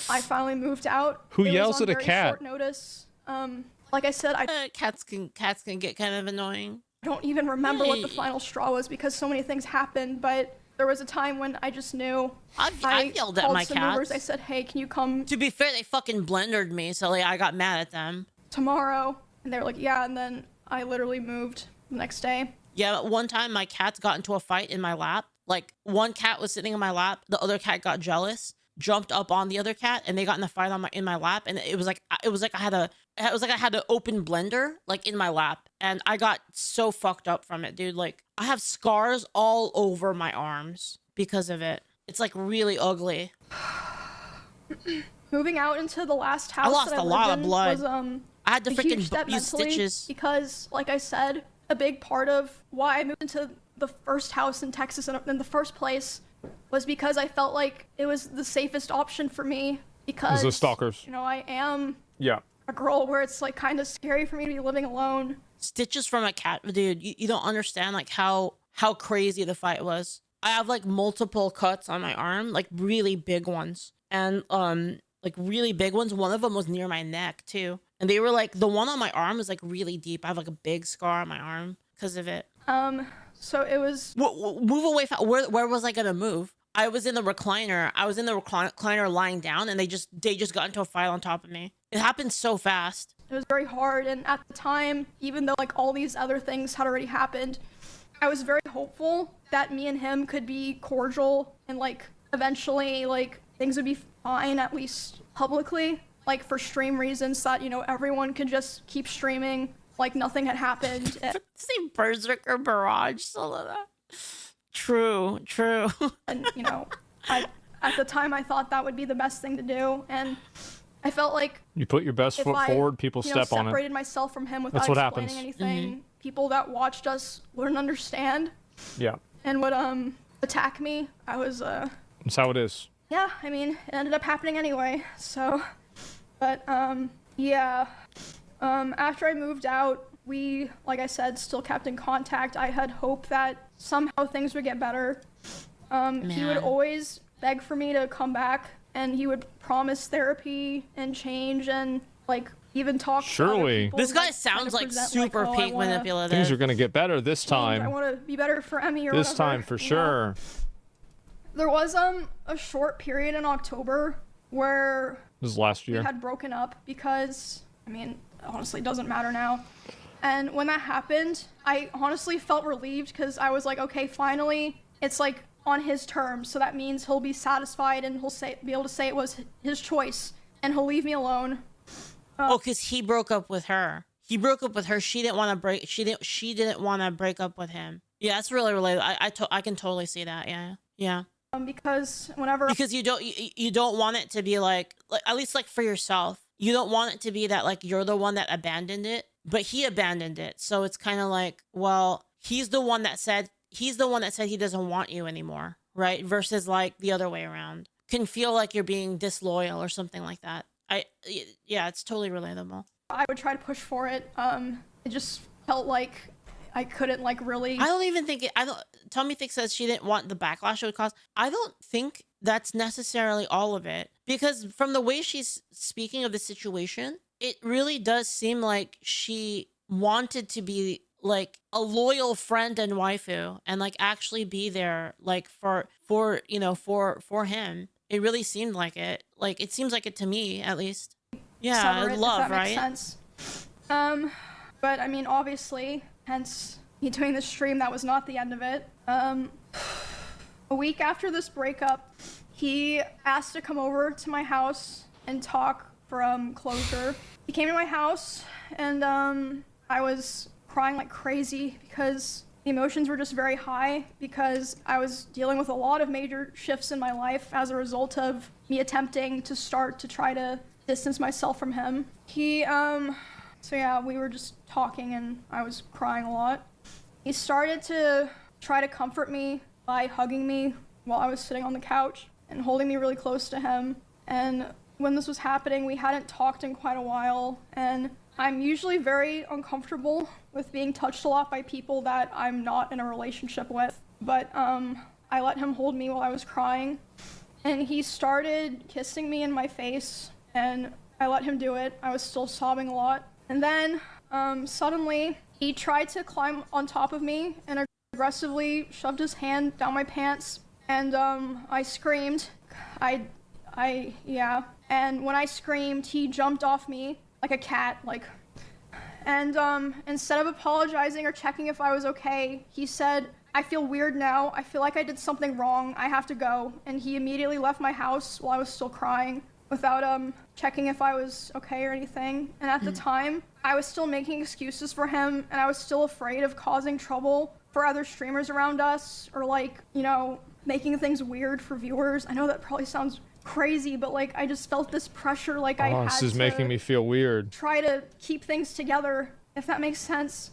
I finally moved out. Who It was yells on at a very cat? Short notice. Like I said, I Cats can get kind of annoying. don't even remember what the final straw was because so many things happened, but there was a time when I just knew. I've yelled at called my some movers. cats. I said, hey, can you come To be fair, they fucking blendered me, so like I got mad at them. tomorrow? And they were like, yeah, and then I literally moved the next day. Yeah, one time my cats got into a fight in my lap. Like, one cat was sitting in my lap, the other cat got jealous, jumped up on the other cat, and they got in a fight in my lap. And it was like I had an open blender like in my lap, and I got so fucked up from it, dude. Like, I have scars all over my arms because of it. It's like really ugly. Moving out into the last house I lost that I a lot lived of in blood. was I had to a huge freaking step use mentally stitches. because, like I said, a big part of why I moved into the first house in Texas in the first place was because I felt like it was the safest option for me because the stalkers. You know, I am Yeah. a girl where it's like kind of scary for me to be living alone. Stitches from a cat, dude. You don't understand like how crazy the fight was. I have like multiple cuts on my arm, like really big ones, and like really big ones. One of them was near my neck too, and they were like the one on my arm is like really deep. I have like a big scar on my arm because of it. So it was. Move away. Where was I gonna move? I was in the recliner. I was in the recliner lying down, and they just got into a fight on top of me. It happened so fast. It was very hard, and at the time, even though like all these other things had already happened, I was very hopeful that me and him could be cordial and like eventually like things would be fine, at least publicly, like for stream reasons, that, you know, everyone could just keep streaming like nothing had happened. See Berserker Barrage, some of that. True. And, you know, at the time I thought that would be the best thing to do, and I felt like You put your best if foot I, forward, people you know, step on it. separated myself from him without That's what explaining happens. anything, people that watched us wouldn't understand Yeah. and would attack me. I was That's how it is. yeah, I mean, it ended up happening anyway. So, but yeah, after I moved out, we, like I said, still kept in contact. I had hope that somehow things would get better. He would always beg for me to come back, and he would promise therapy and change and like even talk to other Surely. people, This guy like, sounds kind of like present, super oh, I peak wanna manipulative. Things are gonna get better this change, I time. want to be better for Emmy or This whatever, time for you know? sure. There was a short period in October where This is last we year. had broken up because, I mean, honestly, it doesn't matter now. And when that happened, I honestly felt relieved because I was like, okay, finally, it's like on his terms. So that means he'll be satisfied and be able to say it was his choice and he'll leave me alone. Oh, because he broke up with her. He broke up with her. She didn't want to break. She didn't want to break up with him. Yeah, that's really relatable. I can totally see that. Yeah, yeah. Because you don't want it to be like at least like for yourself. You don't want it to be that like you're the one that abandoned it, but he abandoned it. So it's kind of like, well, he's the one that said he doesn't want you anymore, right? Versus like the other way around. Can feel like you're being disloyal or something like that. Yeah, it's totally relatable. I would try to push for it. It just felt like I couldn't like really. I don't even think it. Tommy Thick says she didn't want the backlash it would cause. I don't think that's necessarily all of it, because from the way she's speaking of the situation, it really does seem like she wanted to be like a loyal friend and waifu and like actually be there like for him. It really seemed like it. Like it seems like it to me at least. Yeah, love, right? Makes sense. But I mean, obviously, hence me doing this stream, that was not the end of it. A week after this breakup, he asked to come over to my house and talk for closure. He came to my house and I was crying like crazy because the emotions were just very high because I was dealing with a lot of major shifts in my life as a result of me attempting to start to try to distance myself from him. So yeah, we were just talking and I was crying a lot. He started to try to comfort me by hugging me while I was sitting on the couch and holding me really close to him. And when this was happening, we hadn't talked in quite a while, and I'm usually very uncomfortable with being touched a lot by people that I'm not in a relationship with. But I let him hold me while I was crying, and he started kissing me in my face, and I let him do it. I was still sobbing a lot. And then suddenly he tried to climb on top of me and aggressively shoved his hand down my pants, and I screamed. Yeah. And when I screamed, he jumped off me like a cat, and instead of apologizing or checking if I was okay, he said, "I feel weird now. I feel like I did something wrong. I have to go." And he immediately left my house while I was still crying without checking if I was okay or anything. And at the time, I was still making excuses for him, and I was still afraid of causing trouble for other streamers around us, or making things weird for viewers. I know that probably sounds crazy, but I just felt this pressure, I had this is to making me feel weird. try to keep things together, if that makes sense.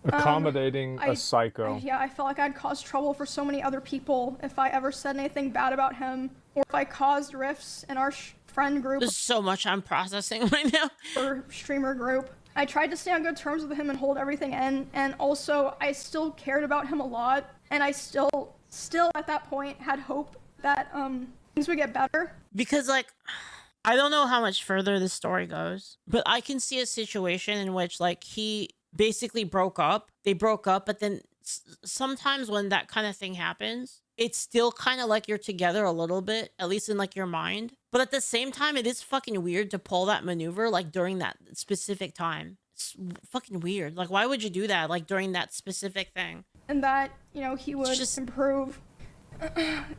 Accommodating a psycho. I felt like I'd caused trouble for so many other people if I ever said anything bad about him, or if I caused rifts in our friend group. There's so much I'm processing right now. Or streamer group. I tried to stay on good terms with him and hold everything in, and also I still cared about him a lot, and I still at that point had hope that things would get better. Because I don't know how much further this story goes, but I can see a situation in which he basically broke up. They broke up, but then sometimes when that kind of thing happens, it's still kind of like you're together a little bit, at least in your mind. But at the same time, it is fucking weird to pull that maneuver during that specific time. It's fucking weird. Why would you do that during that specific thing? And that, he would just improve.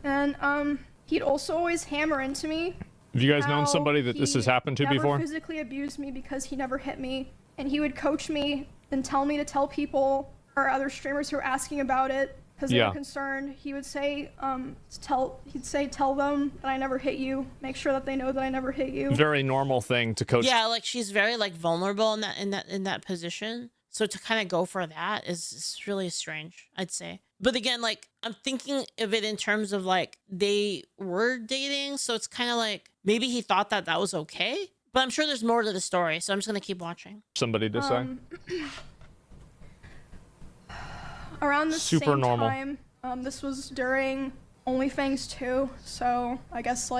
And he'd also always hammer into me. Have you guys known somebody that this has happened to before? He never physically abused me because he never hit me. And he would coach me and tell me to tell people or other streamers who were asking about it because they were concerned. He would say, tell them that I never hit you. Make sure that they know that I never hit you. Very normal thing to coach. Yeah, she's very vulnerable in that position. So to kind of go for that is really strange, I'd say. But again, I'm thinking of it in terms of they were dating, so it's kind of maybe he thought that was okay. But I'm sure there's more to the story, so I'm just gonna keep watching. Somebody to say. Around the Super same normal. time, this was during OnlyFans 2, so I guess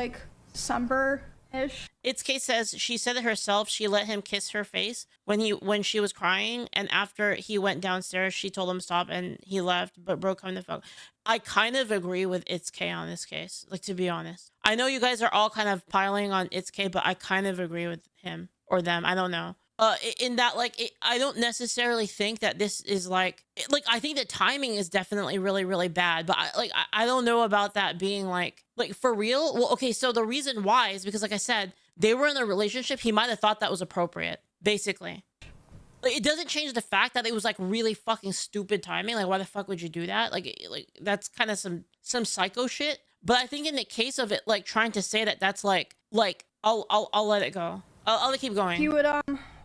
December-ish. Itsuke says she said it herself. She let him kiss her face when she was crying, and after he went downstairs, she told him stop, and he left. But bro, come the fuck. I kind of agree with Itsuke on this case. To be honest, I know you guys are all kind of piling on Itsuke, but I kind of agree with him or them. I don't know. In that I don't necessarily think that this is like I think the timing is definitely really really bad, but I don't know about that being like for real. Well, okay, so the reason why is because like I said, they were in a relationship. He might have thought that was appropriate, basically. It doesn't change the fact that it was like really fucking stupid timing. Like, why the fuck would you do that? Like that's kind of some psycho shit. But I think in the case of it, like trying to say that that's like I'll let it go. I'll keep going. He would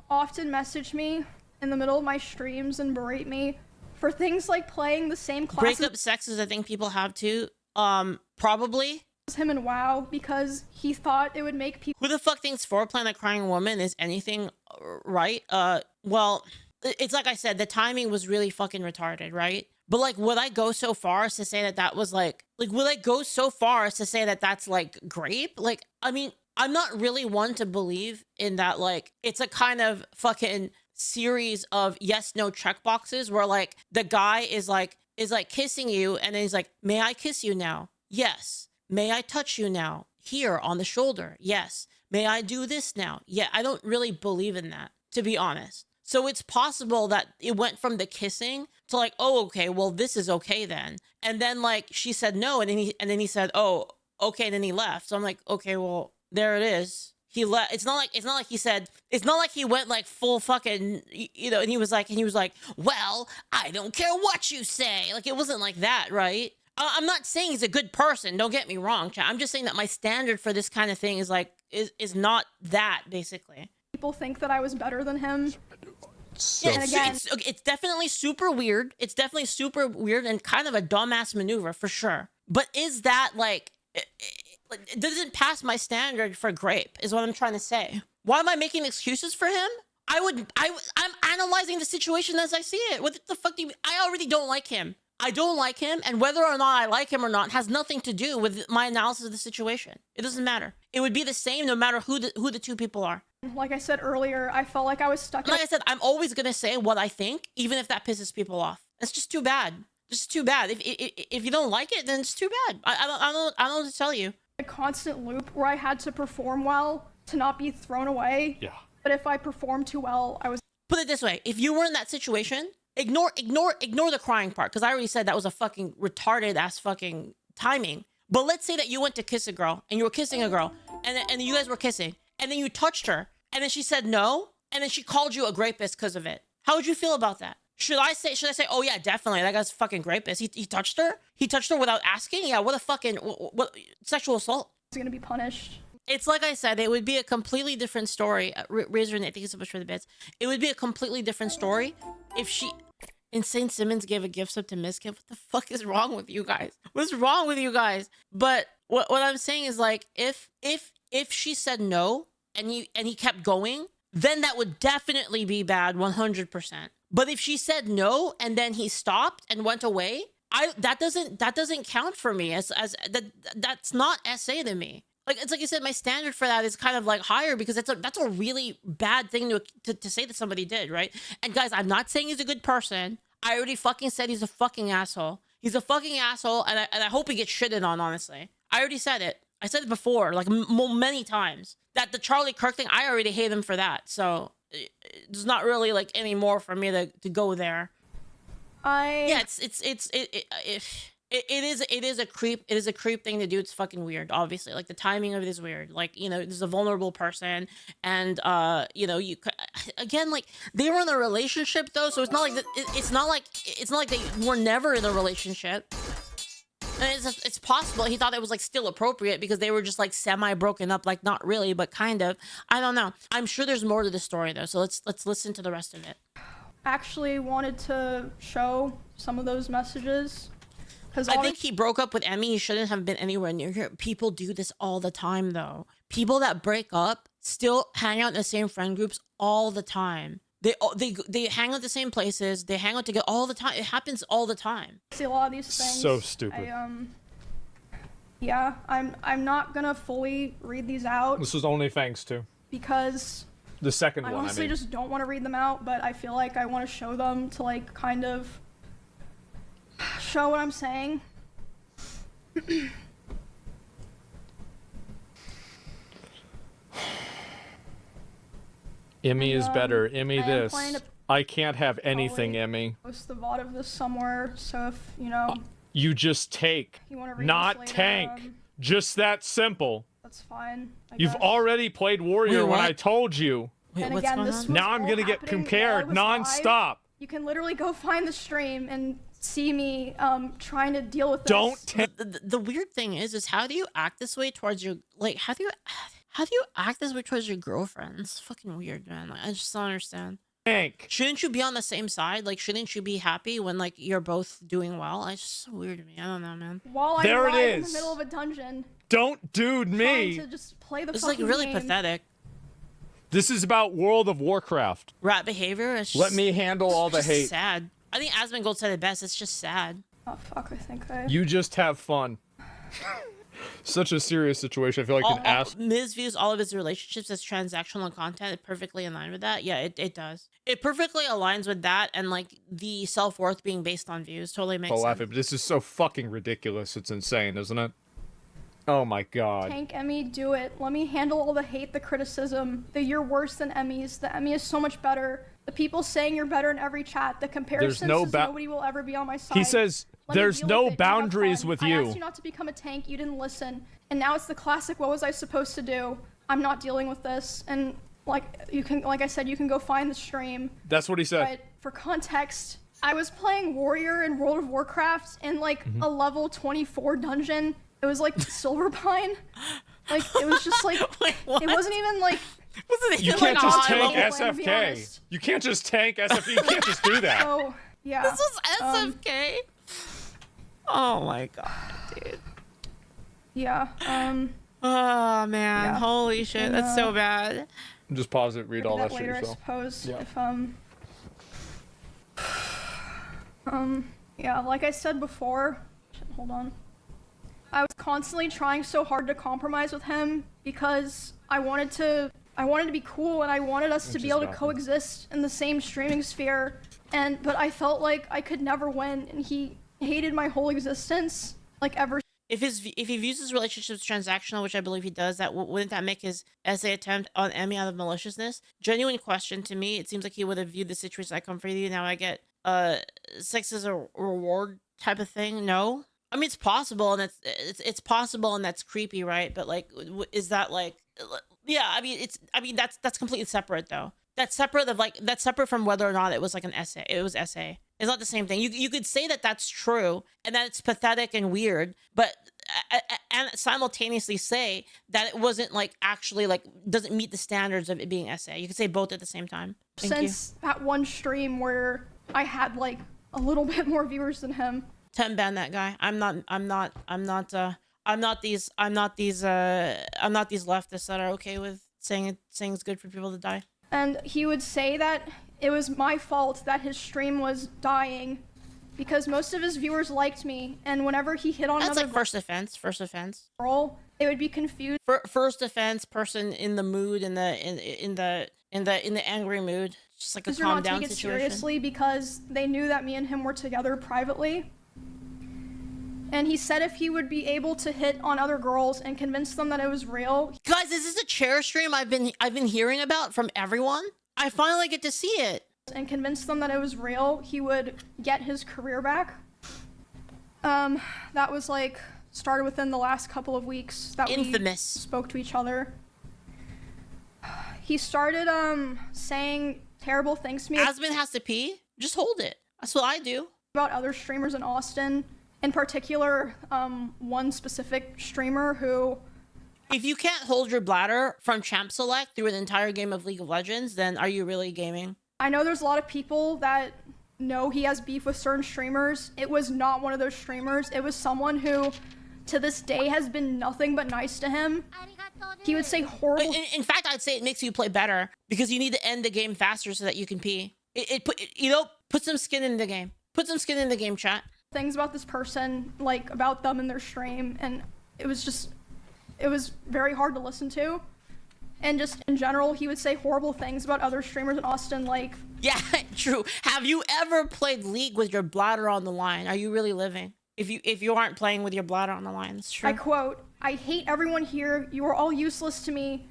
often message me in the middle of my streams and berate me for things like playing the same classes. Breakup sexes, I think people have too. Probably. Him and WoW because he thought it would make people. Who the fuck thinks foreplay on a crying woman is anything right? Well, it's like I said, the timing was really fucking retarded, right? But like, would I go so far as to say that that was like would I go so far as to say that that's like grape? Like, I mean, I'm not really one to believe in that. Like, it's a kind of fucking series of yes, no checkboxes where like the guy is like kissing you and then he's like, may I kiss you now? Yes. May I touch you now? Here on the shoulder. Yes. May I do this now? Yeah. I don't really believe in that, to be honest. So it's possible that it went from the kissing to like, oh, okay, well, this is okay then. And then like she said no, and then he said, oh, okay, and then he left. So I'm like, okay, well, there it is. He left. It's not like he said, it's not like he went like full fucking, you know, and he was like, well, I don't care what you say. Like, it wasn't like that, right? I'm not saying he's a good person. Don't get me wrong, chat. I'm just saying that my standard for this kind of thing is like, is not that, basically. People think that I was better than him. So, yeah, it's definitely super weird. It's definitely super weird and kind of a dumbass maneuver for sure. But is that like, it doesn't pass my standard for grape is what I'm trying to say. Why am I making excuses for him? I'm analyzing the situation as I see it. What the fuck do you, I already don't like him. I don't like him, and whether or not I like him or not has nothing to do with my analysis of the situation. It doesn't matter. It would be the same no matter who the two people are. Like I said earlier, I felt like I was stuck. Like I said, I'm always gonna say what I think, even if that pisses people off. It's just too bad. Just too bad. If you don't like it, then it's too bad. I don't know what to tell you. A constant loop where I had to perform well to not be thrown away. Yeah. But if I performed too well, I was. Put it this way: if you were in that situation, ignore the crying part, because I already said that was a fucking retarded ass fucking timing. But let's say that you went to kiss a girl and you were kissing a girl, and you guys were kissing, and then you touched her, and then she said no, and then she called you a rapist because of it. How would you feel about that? Should I say, oh yeah, definitely, that guy's a fucking rapist. He touched her? He touched her without asking? Yeah, what a fucking, what sexual assault. He's gonna be punished. It's like I said, it would be a completely different story. Razor Nate, thank you so much for the bits. It would be a completely different story if she... Insane Simmons gave a gift sub to Mizkif. What the fuck is wrong with you guys? What's wrong with you guys? But what I'm saying is like, if she said no and he kept going, then that would definitely be bad 100%. But if she said no and then he stopped and went away, that doesn't count for me as that's not SA to me. Like, it's like you said, my standard for that is kind of like higher because that's a really bad thing to say that somebody did, right? And guys, I'm not saying he's a good person. I already fucking said he's a fucking asshole. He's a fucking asshole, and I hope he gets shitted on, honestly. I already said it. I said it before, like many times. That the Charlie Kirk thing, I already hate him for that. So there's not really like any more for me to go there. Yeah, it is a creep. It is a creep thing to do. It's fucking weird, obviously. Like, the timing of it is weird. Like, you know, there's a vulnerable person, and you know, again, like, they were in a relationship though, so it's not like it's not like they were never in a relationship. And it's possible he thought it was like still appropriate because they were just like semi broken up, like not really, but kind of. I don't know. I'm sure there's more to the story though, so let's listen to the rest of it. Actually wanted to show some of those messages. I think he broke up with Emmy. He shouldn't have been anywhere near here. People do this all the time, though. People that break up still hang out in the same friend groups all the time. They hang out the same places. They hang out together all the time. It happens all the time. I see a lot of these things. So stupid. Yeah, I'm not gonna fully read these out. This was only thanks to. Because the second I one, honestly just don't want to read them out, but I feel like I want to show them to like kind of show what I'm saying. Emmy is better. Emmy I am this. planning to I can't have anything, probably Emmy. post the VOD of this somewhere, so if, you know, You just take, you want to read not this later, tank. Just that simple. that's fine. I You've guess. already played Warrior Wait, when what? I told you. Wait, And what's again, going this on? was Now I'm all gonna get happening compared while I was live. non-stop. You can literally go find the stream and see me trying to deal with this. Don't The weird thing is how do you act this way towards your, like, how do you act this way towards your girlfriend? It's fucking weird, man. Like, I just don't understand. tank. Shouldn't you be on the same side? Like, shouldn't you be happy when, like, you're both doing well? It's just so weird to me. I don't know, man. While I'm There it live in the is. middle of a dungeon, Don't dude trying me. to just play the It's like fucking really game. pathetic. This is about World of Warcraft. Rat behavior. It's just, Let me handle all the just hate. sad. I think Asmongold said it best. It's just sad. Oh fuck, I think I... You just have fun. Such a serious situation. I feel like an ass. Miz views all of his relationships as transactional content. Perfectly in line with that. Yeah, it does. It perfectly aligns with that and like the self-worth being based on views. Totally makes Oh, sense. laughing. This is so fucking ridiculous. It's insane, isn't it? Oh my god. Tank Emmy, do it. Let me handle all the hate, the criticism, the you're worse than Emmys. The Emmy is so much better. The people saying you're better in every chat. The comparisons no says ba- nobody will ever be on my side. He says Let me there's deal no with it. You have boundaries fun. with I you. asked you not to become a tank. You didn't listen. And now it's the classic, what was I supposed to do? I'm not dealing with this. And like I said, you can go find the stream. That's what he said. But for context, I was playing Warrior in World of Warcraft in like a level 24 dungeon. It was like Silverpine. Like it was just like Wait, what? it wasn't even like Wasn't You it can't like just high tank level? to be SFK. honest. You can't just tank SFK. You can't just do that. oh yeah. This was SFK. Oh my god, dude. Yeah. Oh man, Yeah. holy shit, And, that's so bad. Just pause it. Read all that that shit later, I yourself. suppose. Yeah. If yeah, like I said before. Hold on. I was constantly trying so hard to compromise with him because I wanted to be cool and I wanted us to be able to coexist in the same streaming sphere. But I felt like I could never win, and he hated my whole existence, like ever. If he views his relationships transactional, which I believe he does, that wouldn't that make his essay attempt on Emmy out of maliciousness? Genuine question to me. It seems like he would have viewed the situation. I come for you, now I get sex as a reward type of thing. No, I mean it's possible, and it's possible, and that's creepy, right? But like, is that like, yeah? I mean that's completely separate though. That's separate from whether or not it was like an essay. It was essay. It's not the same thing. You could say that that's true and that it's pathetic and weird, but and simultaneously say that it wasn't like actually like doesn't meet the standards of it being essay. You could say both at the same time. Thank you. Since that one stream where I had like a little bit more viewers than him. 10 ban that guy. I'm not these leftists that are okay with saying it's good for people to die. And he would say that it was my fault that his stream was dying because most of his viewers liked me, and whenever he hit on That's another like first offense. girl, it would be confused. First offense, person in the mood, in the angry mood, just like a You're calm not down take it situation. seriously because they knew that me and him were together privately. And he said if he would be able to hit on other girls and convince them that it was real. Guys, is this a chair stream I've been hearing about from everyone? I finally get to see it. And convince them that it was real, he would get his career back. That was like started within the last couple of weeks that Infamous. we spoke to each other. He started saying terrible things to me Asmon has to pee. Just hold it. That's what I do. about other streamers in Austin. In particular, one specific streamer who... If you can't hold your bladder from champ select through an entire game of League of Legends, then are you really gaming? I know there's a lot of people that know he has beef with certain streamers. It was not one of those streamers. It was someone who, to this day, has been nothing but nice to him. He would say horrible... In fact, I'd say it makes you play better because you need to end the game faster so that you can pee. Put some skin in the game. Put some skin in the game, chat. Things about this person, like about them in their stream, and it was very hard to listen to. And just in general, he would say horrible things about other streamers in Austin, like... Yeah, true. Have you ever played League with your bladder on the line? Are you really living? If you aren't playing with your bladder on the line, it's true. I quote, "I hate everyone here. You are all useless to me.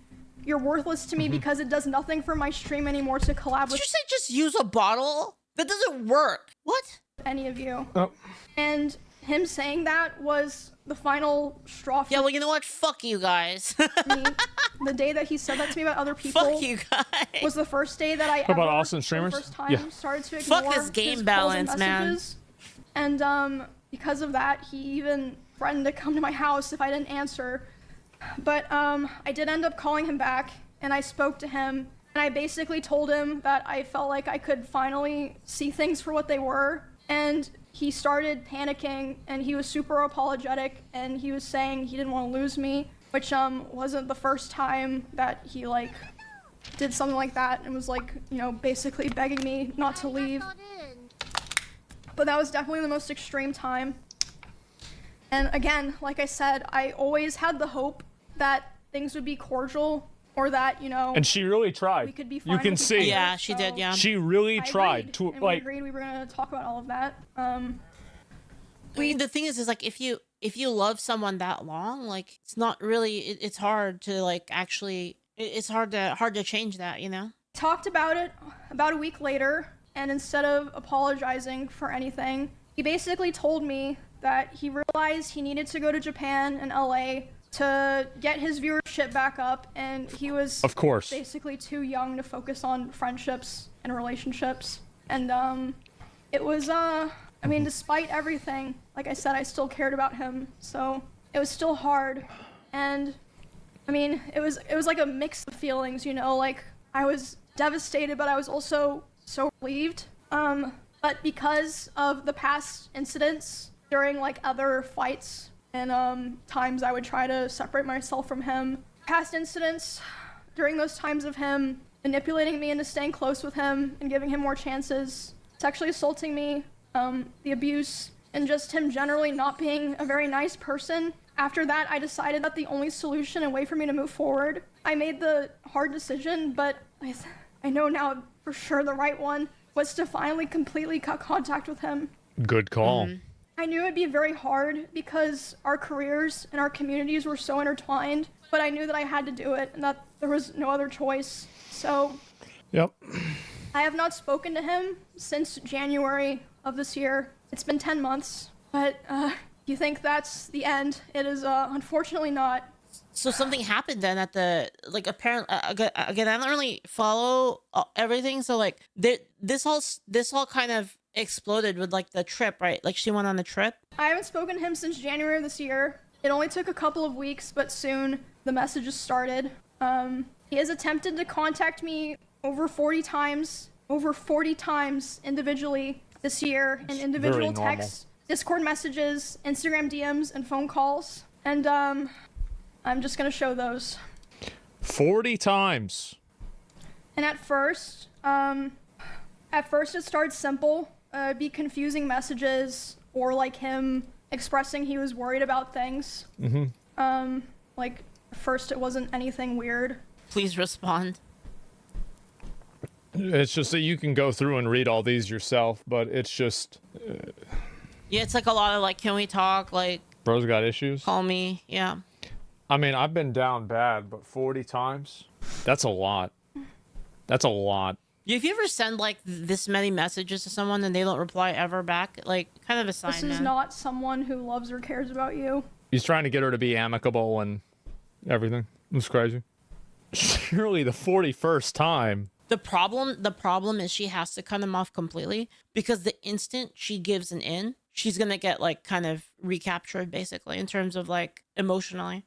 you're worthless to me because it does nothing for my stream anymore to collab Did with you say just use a bottle? That doesn't work. What? any of you. Oh. And him saying that was the final straw for Yeah, well, you know what? Fuck you guys. me. The day that he said that to me about other people Fuck you guys. was the first day that I What about ever, Austin for streamers? the first time, Yeah. started to ignore Fuck his game calls and balance, man. messages. And because of that, he even threatened to come to my house if I didn't answer. But I did end up calling him back, and I spoke to him, and I basically told him that I felt like I could finally see things for what they were. And he started panicking, and he was super apologetic, and he was saying he didn't want to lose me, which wasn't the first time that he like did something like that and was like, you know, basically begging me not to leave. But that was definitely the most extreme time. And again, like I said, I always had the hope that things would be cordial, or that, you know, And she really tried. we could be You fine can with each see. other, Yeah, she did, so yeah. She really I tried agreed, to and like. we agreed we were gonna talk about all of that. The thing is like if you love someone that long, like it's not really it's hard to like actually it's hard to change that, you know. Talked about it about a week later, and instead of apologizing for anything, he basically told me that he realized he needed to go to Japan and LA to get his viewership back up, and he was Of course. basically too young to focus on friendships and relationships. And it was I mean, despite everything, like I said, I still cared about him, so it was still hard. And I mean, it was like a mix of feelings, you know, like I was devastated, but I was also so relieved. But because of the past incidents during like other fights and times I would try to separate myself from him, past incidents during those times of him manipulating me into staying close with him and giving him more chances, sexually assaulting me, the abuse, and just him generally not being a very nice person. After that, I decided that the only solution and way for me to move forward, I made the hard decision, but I know now for sure the right one, was to finally completely cut contact with him. Good call. I knew it'd be very hard because our careers and our communities were so intertwined, but I knew that I had to do it and that there was no other choice. So Yep. I have not spoken to him since January of this year. It's been 10 months, but you think that's the end. It is unfortunately not. So something happened then at the like apparently again I don't really follow everything, so like this all kind of exploded with like the trip, right? Like she went on the trip. I haven't spoken to him since January of this year. It only took a couple of weeks, but soon the messages started. He has attempted to contact me over 40 times individually this year in individual normal. texts, Discord messages, Instagram DMs, and phone calls. And I'm just gonna show those. 40 times. And at first it started simple. It'd be confusing messages or like him expressing he was worried about things. Like at first it wasn't anything weird. Please respond. It's just that you can go through and read all these yourself, but it's just Yeah, it's like a lot of like, can we talk? Like, bro's got issues. call me. Yeah. I mean, I've been down bad, but 40 times? That's a lot. That's a lot. If you ever send like this many messages to someone and they don't reply ever back, like kind of a sign. This is man. not someone who loves or cares about you. He's trying to get her to be amicable and everything. It's crazy. Surely the 41st time. The problem is she has to cut him off completely, because the instant she gives an in, she's gonna get like kind of recaptured basically in terms of like emotionally.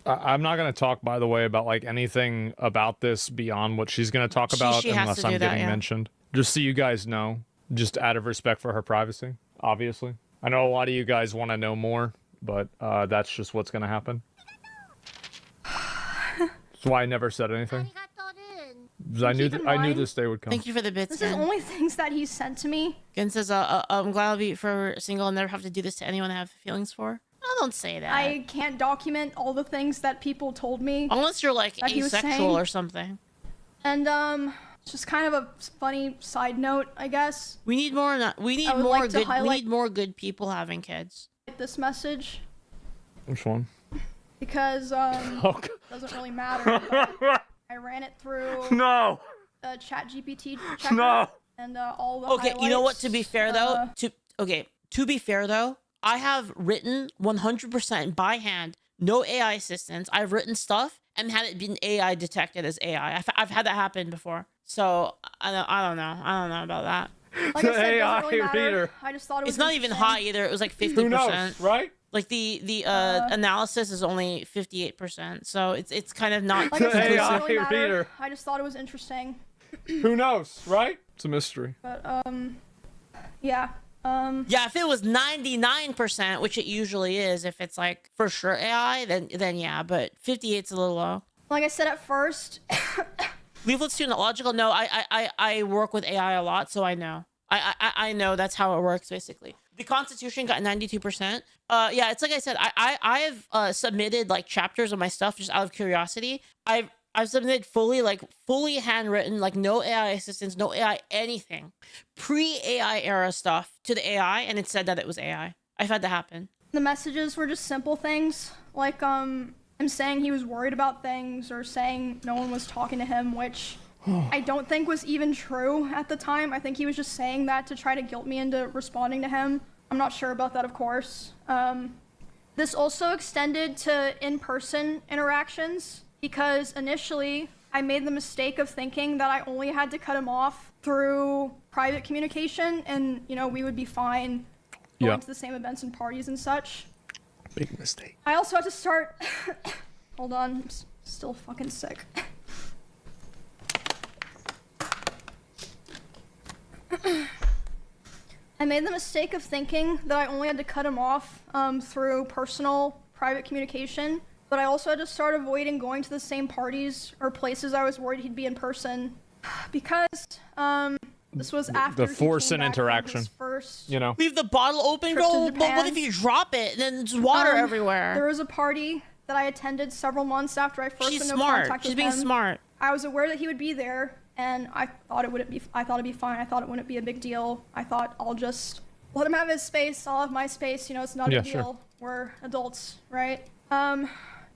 I'm not going to talk, by the way, about like anything about this beyond what she's going to talk about she has unless to I'm do that, getting yeah. mentioned. Just so you guys know, just out of respect for her privacy, obviously. I know a lot of you guys want to know more, but that's just what's going to happen. That's why I never said anything. 'Cause I knew Keep in I knew mind- this day would come. Thank you for the bits. This is Gen. only things that he sent to me. Gen says, I'm glad I'll be forever single and never have to do this to anyone I have feelings for. Oh, don't say that. I can't document all the things that people told me. Unless you're like that he was asexual saying. or something. And just kind of a funny side note, I guess. We need more. We need I would more like to good. We highlight- need more good people having kids. This message. Which one? because Oh, doesn't really matter. But I ran it through no. Chat GPT checker No. and all the Okay, you know what? To be highlights, fair though, to be fair though, I have written 100% by hand, no AI assistance. I've written stuff and had it been AI detected as AI. I've had that happen before. So I don't know about that. like I said, it AI doesn't really matter. reader. I just thought it was It's not even interesting. high either. It was like 50%. Who knows, right? Like the analysis is only 58%. So it's kind of not Like I said, it AI doesn't really matter. reader. I just thought it was interesting. Who knows, right? It's a mystery. But yeah. Yeah, if it was 99%, which it usually is, if it's like for sure AI, then yeah, but 58's a little low. Like I said at first, Leaflet's too logical. No, I work with AI a lot, so I know. I know that's how it works basically. The Constitution got 92%. Yeah, it's like I said, I have submitted like chapters of my stuff just out of curiosity. I've submitted fully handwritten, like no AI assistance, no AI anything, pre-AI era stuff to the AI, and it said that it was AI. I've had that happen. the messages were just simple things, like him saying he was worried about things, or saying no one was talking to him, which I don't think was even true at the time. I think he was just saying that to try to guilt me into responding to him. I'm not sure about that, of course. This also extended to in-person interactions, because initially I made the mistake of thinking that I only had to cut him off through private communication, and we would be fine going to the same events and parties and such. Big mistake. I also had to start hold on, I'm still fucking sick. I made the mistake of thinking that I only had to cut him off through personal private communication, but I also had to start avoiding going to the same parties or places I was worried he'd be in person, because this was after The force and interaction. First Leave the bottle open, trip to bro. But what Japan. if you drop it and then there's water There everywhere? was a party that I attended several months after I first She's went into smart. contact She's with being him. smart. I was aware that he would be there, and I thought it'd be fine. I thought it wouldn't be a big deal. I thought I'll just let him have his space. I'll have my space. It's not a Yeah, big sure. deal. We're adults, right?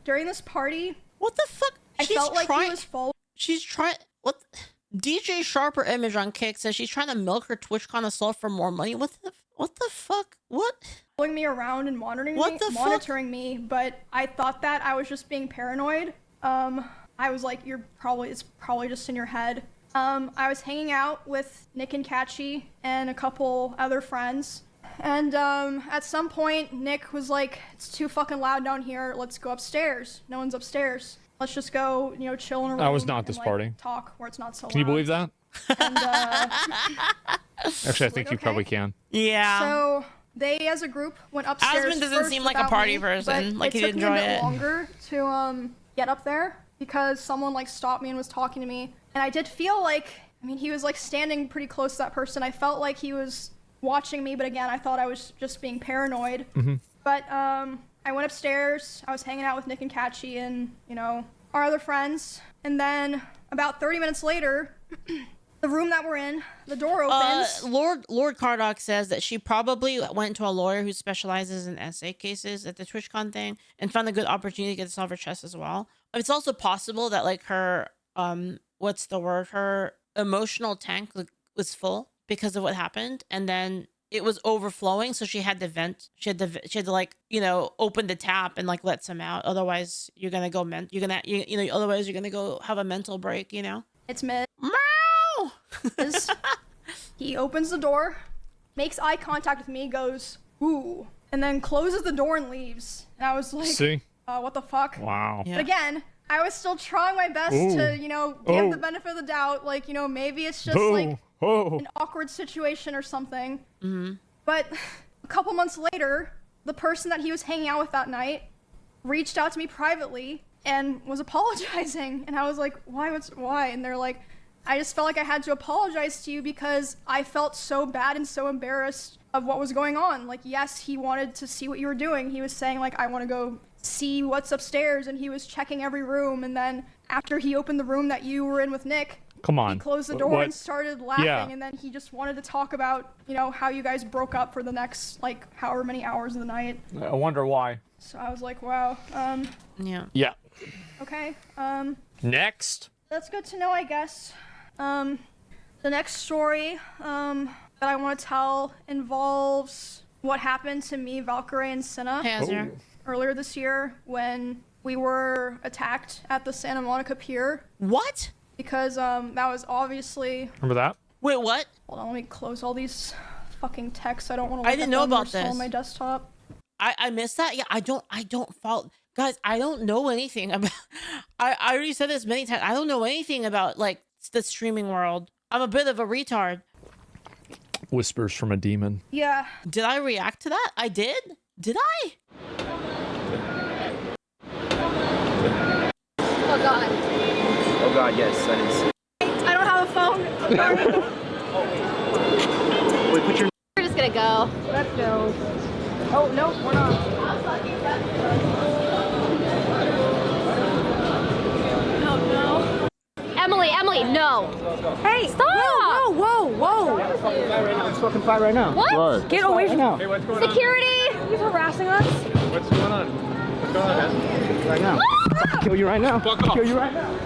During this party, What the fuck? I felt like he was full. She's trying. What? DJ Sharper Image on Kick says she's trying to milk her TwitchCon assault for more money. What the fuck? What? Following me around and monitoring me, but I thought that I was just being paranoid. I was like, it's probably just in your head. I was hanging out with Nick and Catchy and a couple other friends, and at some point Nick was like, it's too fucking loud down here, let's go upstairs. No one's upstairs. Let's just go, chill in a room. I was not this and, party. Talk where it's not so loud. Can you believe that? And, Actually, I think you okay. probably can. Yeah. So they, as a group, went upstairs. Asmon doesn't first seem like a without party me, person, but like he'd it took me enjoy a bit it. longer to get up there, because someone stopped me and was talking to me, and I did feel like, he was standing pretty close to that person. I felt like he was watching me, but again, I thought I was just being paranoid. But I went upstairs. I was hanging out with Nick and Catchy and our other friends, and then about 30 minutes later, the room that we're in, the door opens. Lord Cardock says that she probably went to a lawyer who specializes in essay cases at the TwitchCon thing and found a good opportunity to get this off her chest as well. It's also possible that her her emotional tank was full because of what happened, and then it was overflowing, so she had to vent. She had to open the tap and let some out. Otherwise, you're gonna go otherwise you're gonna go have a mental break. It's mid. Meow! He opens the door, makes eye contact with me, goes, ooh, and then closes the door and leaves. And I was like, See? What the fuck? Wow. Yeah. But again, I was still trying my best to, give the benefit of the doubt. Maybe it's just an awkward situation or something. Mm-hmm. But a couple months later, the person that he was hanging out with that night reached out to me privately and was apologizing. And I was like, why? And they're like, I just felt like I had to apologize to you because I felt so bad and so embarrassed of what was going on. Yes, he wanted to see what you were doing. He was saying, I want to go see what's upstairs, and he was checking every room. And then after he opened the room that you were in with Nick, Come on. He closed the door What? and started laughing, Yeah. and then he just wanted to talk about, you know, how you guys broke up for the next, like, however many hours of the night. I wonder why. So I was like, wow, Yeah. Yeah. okay, Next. that's good to know, I guess. The next story, that I want to tell involves what happened to me, Valkyrie, and Cinna Hey, Azir. earlier this year when we were attacked at the Santa Monica Pier. What? Because, that was obviously... Remember that? Wait, what? Hold on, let me close all these fucking texts. I don't want to I look didn't at know them. They're about still this. on my desktop. I missed that. Yeah, I don't fault guys. I don't know anything about. I already said this many times. I don't know anything about like the streaming world. I'm a bit of a retard. Whispers from a demon. Yeah. Did I react to that? I did. Did I? Oh god. Oh god, yes, that is. I don't have a phone. I'm sorry. Wait, put your. We're just gonna go. Let's go. Oh, no, we're not. No, no. Emily, no. Hey, Stop! whoa. It's fucking fire right now. What? Get away from now. Hey, what's going Security! He's harassing us. What's going on? What's going on, man? Right now. I'll kill you right now. Fuck I'll off. kill you right now.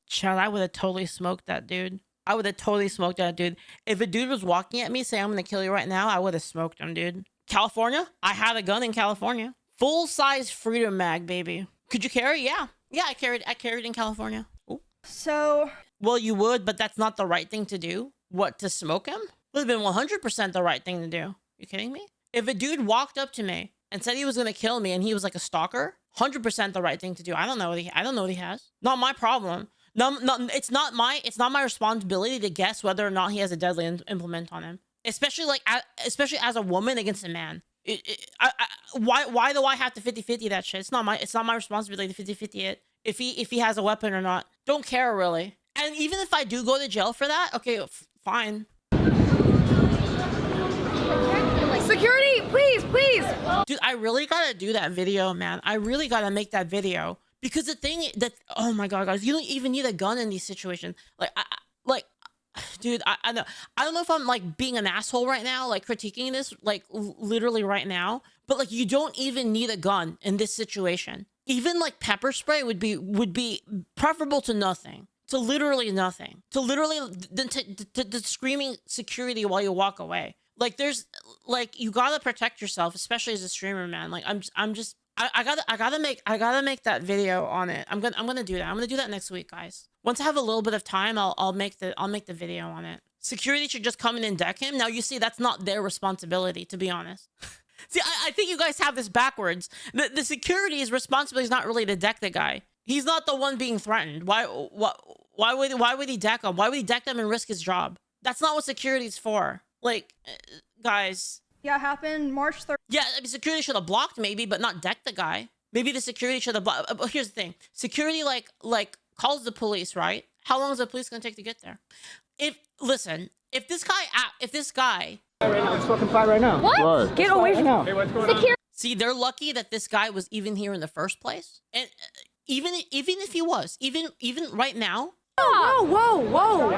Child, I would have totally smoked that dude. I would have totally smoked that dude. If a dude was walking at me saying I'm gonna kill you right now, I would have smoked him, dude. California? I had a gun in California. Full size freedom mag, baby. Could you carry? Yeah. Yeah, I carried in California. Ooh. So, Well, you would, but that's not the right thing to do. What, to smoke him? Would have been 100% the right thing to do. You kidding me? If a dude walked up to me and said he was gonna kill me and he was like a stalker, 100% the right thing to do. I don't know what he has. Not my problem. No, it's not my responsibility to guess whether or not he has a deadly implement on him. Especially especially as a woman against a man. Why do I have to 50-50 that shit? It's not my responsibility to 50-50 it. If he has a weapon or not. Don't care really. And even if I do go to jail for that, okay, fine. Security, please! Dude, I really gotta do that video, man. I really gotta make that video. Because the thing that, oh my god, guys, you don't even need a gun in these situations. Dude, I don't know if I'm like being an asshole right now, like critiquing this, like literally right now. But like, you don't even need a gun in this situation. Even like pepper spray would be preferable to nothing. To literally nothing. To literally to screaming security while you walk away. Like there's like, you gotta protect yourself, especially as a streamer, man. Like I gotta make that video on it. I'm gonna do that. I'm gonna do that next week, guys. Once I have a little bit of time, I'll make the video on it. Security should just come in and deck him. Now you see, that's not their responsibility, to be honest. See, I think you guys have this backwards. The security's responsibility is not really to deck the guy. He's not the one being threatened. Why would he deck him? Why would he deck them and risk his job? That's not what security's for. Like, guys. Yeah, it happened March 3rd. Yeah, I mean, security should have blocked maybe, but not decked the guy. Maybe the security should have blocked. But here's the thing. Security, like calls the police, right? How long is the police gonna take to get there? If this guy... Right now. It's fucking fire right now. What? Get away from now. Hey, what's going on? Security! See, they're lucky that this guy was even here in the first place. And even if he was, even right now, Whoa.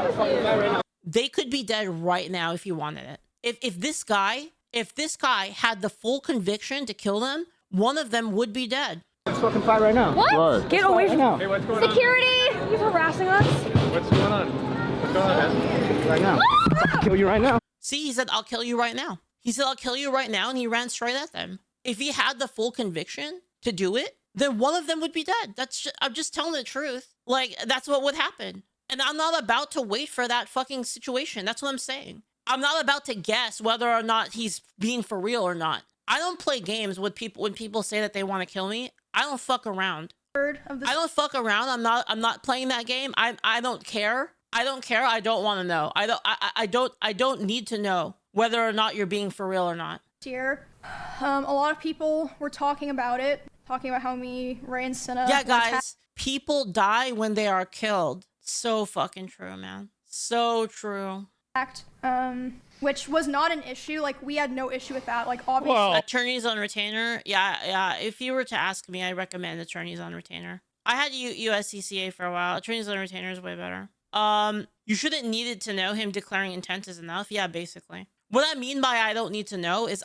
they could be dead right now if he wanted it. If this guy had the full conviction to kill them, one of them would be dead. It's fucking fire right now. What? Get away from now. Hey, what's going on? Security! He's harassing us. What's going on? What's going on, man? Right now. I'll kill you right now. See, he said, I'll kill you right now. He said, I'll kill you right now, and he ran straight at them. If he had the full conviction to do it, then one of them would be dead. I'm just telling the truth. Like, that's what would happen. And I'm not about to wait for that fucking situation. That's what I'm saying. I'm not about to guess whether or not he's being for real or not. I don't play games with people when people say that they want to kill me. I don't fuck around. I don't fuck around. I'm not playing that game. I don't care. I don't care. I don't want to know. I don't need to know whether or not you're being for real or not. Year, a lot of people were talking about how me, Ray, and Cinna. Yeah, were guys, people die when they are killed. So fucking true, man. So true. attacked, which was not an issue. Like, we had no issue with that. Like, obviously. Attorneys on retainer. Yeah. If you were to ask me, I recommend attorneys on retainer. I had USCCA for a while. Trainings and retainer is way better. You shouldn't needed to know him declaring intent is enough. Yeah, basically. What I mean by I don't need to know is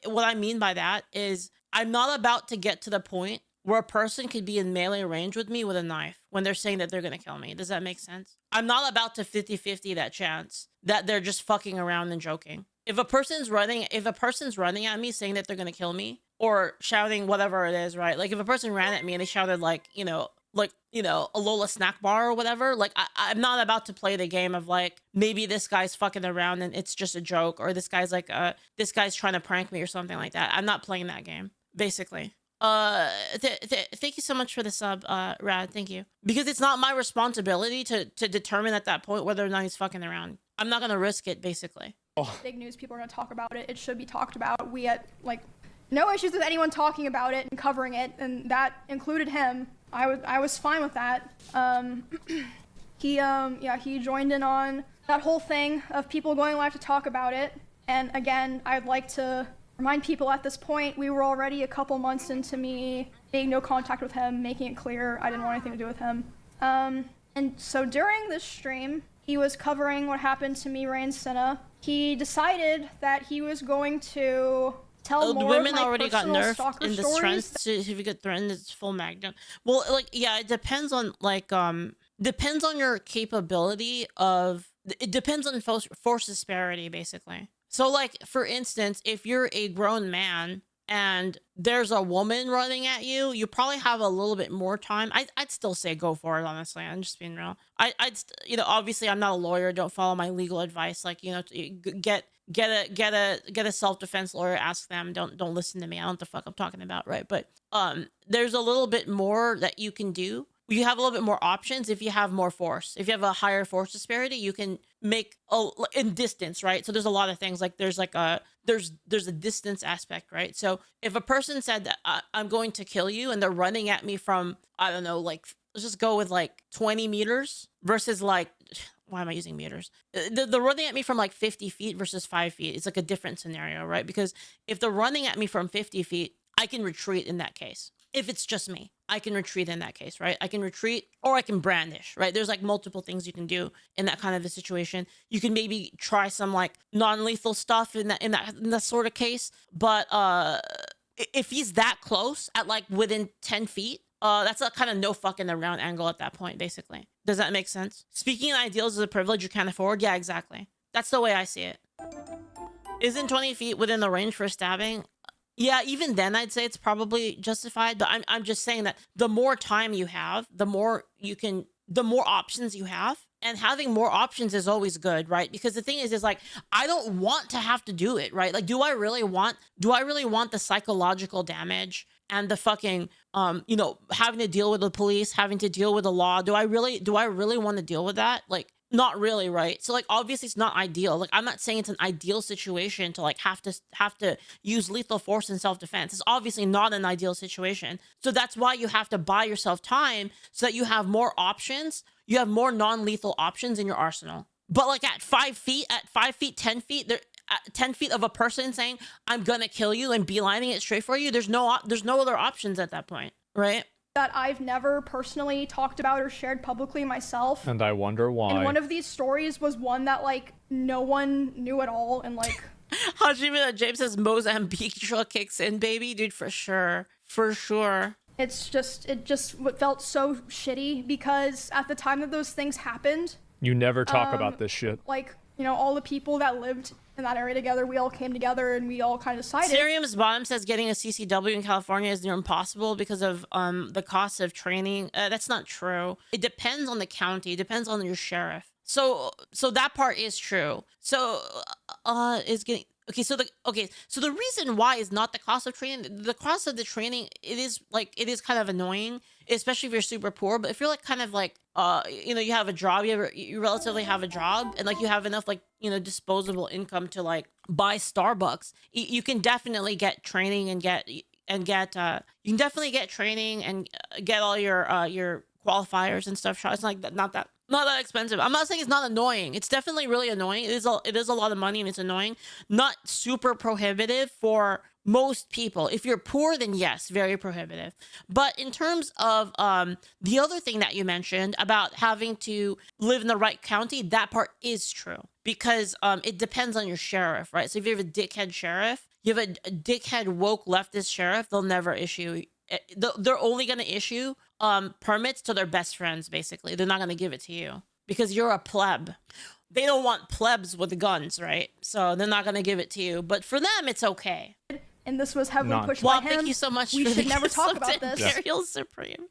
what I mean by that is I'm not about to get to the point where a person could be in melee range with me with a knife when they're saying that they're going to kill me. Does that make sense? I'm not about to 50-50 that chance that they're just fucking around and joking. If a person's running at me saying that they're going to kill me or shouting whatever it is, right? Like if a person ran at me and they shouted like, a Lola snack bar or whatever, like I'm not about to play the game of like, maybe this guy's fucking around and it's just a joke, or this guy's like, this guy's trying to prank me or something like that. I'm not playing that game, basically. Thank you so much for the sub, Rad. Thank you. Because it's not my responsibility to determine at that point whether or not he's fucking around. I'm not gonna risk it, basically. Big news, people are gonna talk about it. It should be talked about. We had like no issues with anyone talking about it and covering it, and that included him. I was fine with that. He joined in on that whole thing of people going live to talk about it. And again, I'd like to remind people at this point, we were already a couple months into me being no contact with him, making it clear I didn't want anything to do with him. And so during this stream, he was covering what happened to me, Ray and Senna. He decided that he was going to tell more women of my already got personal nerfed stalker in the stories. strength certificate threatened it's full magnum. Well, like, yeah, it depends on like depends on your capability of, it depends on force disparity, basically. So like, for instance, if you're a grown man and there's a woman running at you, you probably have a little bit more time. I'd still say go for it, honestly. I'm just being real. Obviously I'm not a lawyer. Don't follow my legal advice. Like, get a self-defense lawyer, ask them. Don't listen to me. I don't know what the fuck I'm talking about, right? But there's a little bit more that you can do. You have a little bit more options if you have more force. If you have a higher force disparity, you can make in distance, right? So there's a lot of things, like there's a distance aspect, right? So if a person said that I'm going to kill you and they're running at me from, I don't know, like, let's just go with like 20 meters versus like, why am I using meters? They're running at me from like 50 feet versus 5 feet. It's like a different scenario, right? Because if they're running at me from 50 feet, I can retreat in that case. If it's just me, I can retreat in that case, right? I can retreat or I can brandish, right? There's like multiple things you can do in that kind of a situation. You can maybe try some like non-lethal stuff in that sort of case. But if he's that close at like within 10 feet, that's a kind of no fucking around angle at that point, basically. Does that make sense? Speaking in ideals is a privilege you can't afford. Yeah, exactly. That's the way I see it. Isn't 20 feet within the range for stabbing? Yeah, even then I'd say it's probably justified, but I'm just saying that the more time you have, the more options you have, and having more options is always good, right? Because the thing is like, I don't want to have to do it, right? Like, do I really want the psychological damage and the fucking, having to deal with the police, having to deal with the law? Do I really want to deal with that? Like, not really, right? So like, obviously it's not ideal. Like, I'm not saying it's an ideal situation to like have to use lethal force in self-defense. It's obviously not an ideal situation. So that's why you have to buy yourself time so that you have more options. You have more non-lethal options in your arsenal. But like at 5 feet, 10 feet, 10 feet of a person saying, I'm gonna kill you and beelining it straight for you, there's no other options at that point, right? That I've never personally talked about or shared publicly myself. And I wonder why. And one of these stories was one that like no one knew at all, and like Hajime James says Mozambique drill kicks in, baby. Dude, for sure. It just felt so shitty because at the time that those things happened, you never talk about this shit. Like, all the people that lived in that area together, we all came together and we all kind of decided. Serium's Bottom says getting a CCW in California is near impossible because of the cost of training. That's not true. It depends on the county. It depends on your sheriff. So that part is true. So is getting so the reason why is not the cost of training. The cost of the training, it is kind of annoying, especially if you're super poor. But if you're like kind of like you have a job, you relatively have a job, and like you have enough like disposable income to like buy Starbucks, you can definitely get training and get you can definitely get training and get all your qualifiers and stuff. It's like not that expensive. I'm not saying it's not annoying. It's definitely really annoying. It is a lot of money and it's annoying. Not super prohibitive for Most people, if you're poor, then yes, very prohibitive. But in terms of the other thing that you mentioned about having to live in the right county, that part is true because it depends on your sheriff, right? So if you have a dickhead sheriff, you have a dickhead woke leftist sheriff, they'll never issue. They're only going to issue permits to their best friends, basically. They're not going to give it to you because you're a pleb. They don't want plebs with guns, right? So they're not going to give it to you. But for them, it's okay. And this was heavily pushed by him. Thank you so much. We for should the never gifts talk of about this. Imperial Supreme.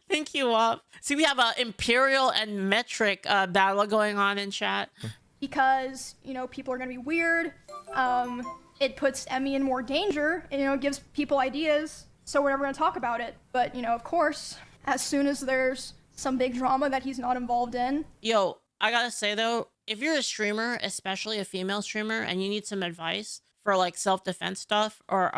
Thank you, Wop. See, we have a imperial and metric battle going on in chat. Because, you know, people are going to be weird. It puts Emmy in more danger. And, you know, it gives people ideas. So we're never going to talk about it. But, you know, of course, as soon as there's some big drama that he's not involved in. Yo, I got to say, though, if you're a streamer, especially a female streamer, and you need some advice for like self-defense stuff or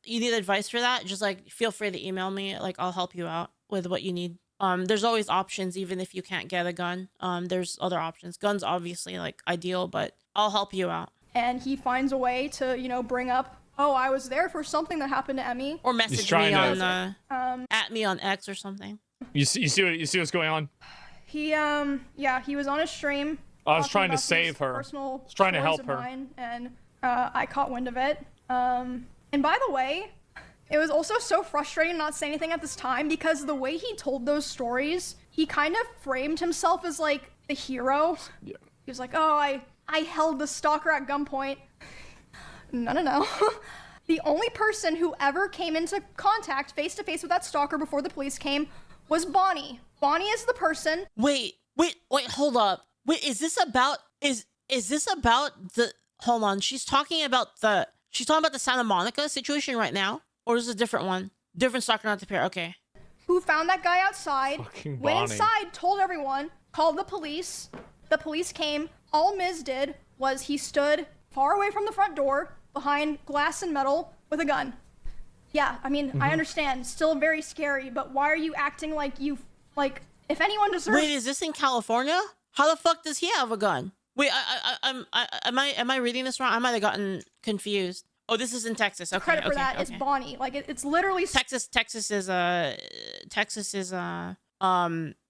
you need advice for that, just like feel free to email me. Like I'll help you out with what you need. There's always options even if you can't get a gun. There's other options. Guns obviously like ideal, but I'll help you out. And he finds a way to, you know, bring up, oh, I was there for something that happened to Emmy. Or message me on at me on X or something. You see what's going on? He he was on a stream. I was trying to save her. I was trying to help her. And I caught wind of it. And by the way, it was also so frustrating not saying anything at this time because the way he told those stories, he kind of framed himself as like the hero. Yeah. He was like, oh, I held the stalker at gunpoint. No. The only person who ever came into contact face to face with that stalker before the police came was Bonnie. Bonnie is the person. Wait, hold up. Wait, is this about the hold on, she's talking about the Santa Monica situation right now? Or is this a different one? Different stalker, not the pair. Okay. Who found that guy outside, Fucking went Bonnie. inside, told everyone, called the police. The police came. All Miz did was he stood far away from the front door, behind glass and metal, with a gun. Yeah, I mean, I understand. Still very scary, but why are you acting like if anyone deserves... Wait, is this in California? How the fuck does he have a gun? Wait, am I reading this wrong? I might have gotten confused. Oh, this is in Texas. Okay, Credit for that. okay. It's Bonnie. Like it's literally Texas is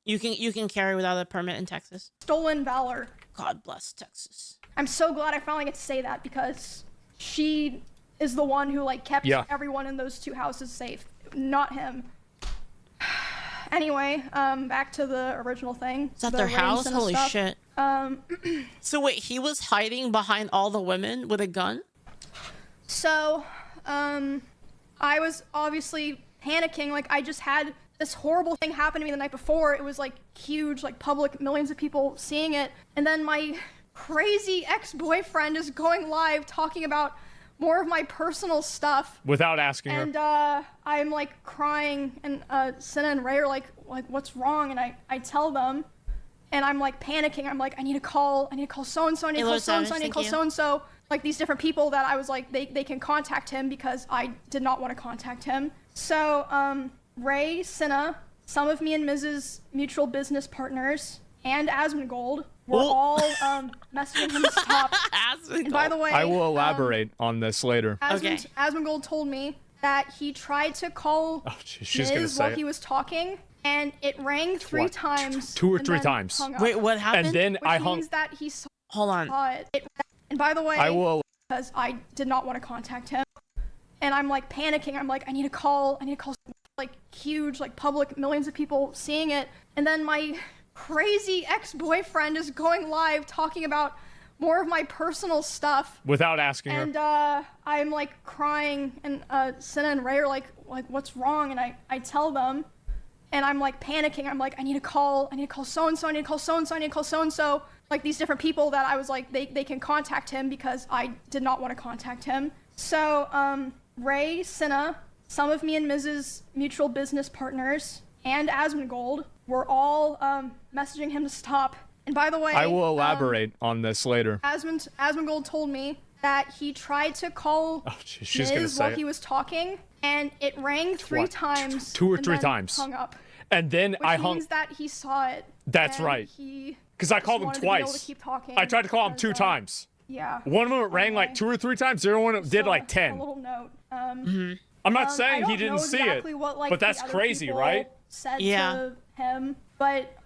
you can carry without a permit in Texas. Stolen valor. God bless Texas. I'm so glad I finally get to say that because she is the one who like kept everyone in those two houses safe, not him. Anyway, back to the original thing. Is that their house? Holy stuff. shit. So wait, he was hiding behind all the women with a gun? So, I was obviously panicking. Like, I just had this horrible thing happen to me the night before. It was, like, huge, like, public, millions of people seeing it. And then my crazy ex-boyfriend is going live talking about more of my personal stuff. Without asking her. And, I'm, like, crying. And, Senna and Ray are like, what's wrong? And I tell them. And I'm, like, panicking. I'm like, I need to call so-and-so. I need to call so-and-so. I need to call so-and-so. Like these different people that I was like, they can contact him because I did not want to contact him. So, Ray, Senna, some of me and Miz's mutual business partners, and Asmongold were all messaging him to stop. And by the way, I will elaborate on this later. Asmongold told me that he tried to call Miz while he was talking, and it rang three times. Two or three times. Wait, what happened? And then I hung. Means that he saw Hold on. it. And by the way, I will. Because I did not want to contact him. And I'm like panicking. I'm like, I need to call like huge, like public, millions of people seeing it. And then my crazy ex-boyfriend is going live talking about more of my personal stuff. Without asking her. And I'm like crying. And Senna and Ray are like, what's wrong? And I tell them. And I'm like panicking. I'm like, I need to call so-and-so. I need to call so-and-so. I need to call so-and-so. Like these different people that I was like, they can contact him because I did not want to contact him. So, Ray, Senna, some of me and Miz's mutual business partners, and Asmongold were all messaging him to stop. And by the way, I will elaborate on this later. Asmongold told me that he tried to call Miz while he was talking, and it rang three times. Two or three times. Hung up. And then I hung. Which means that he saw it. That's right. Because I called him twice. I tried to call him two times. Yeah. One of them rang like 2 or 3 times. The other one did like A 10. little note. I'm not I saying don't he didn't know see exactly it, what, like, but the that's other crazy, people right? Said Yeah. to him, but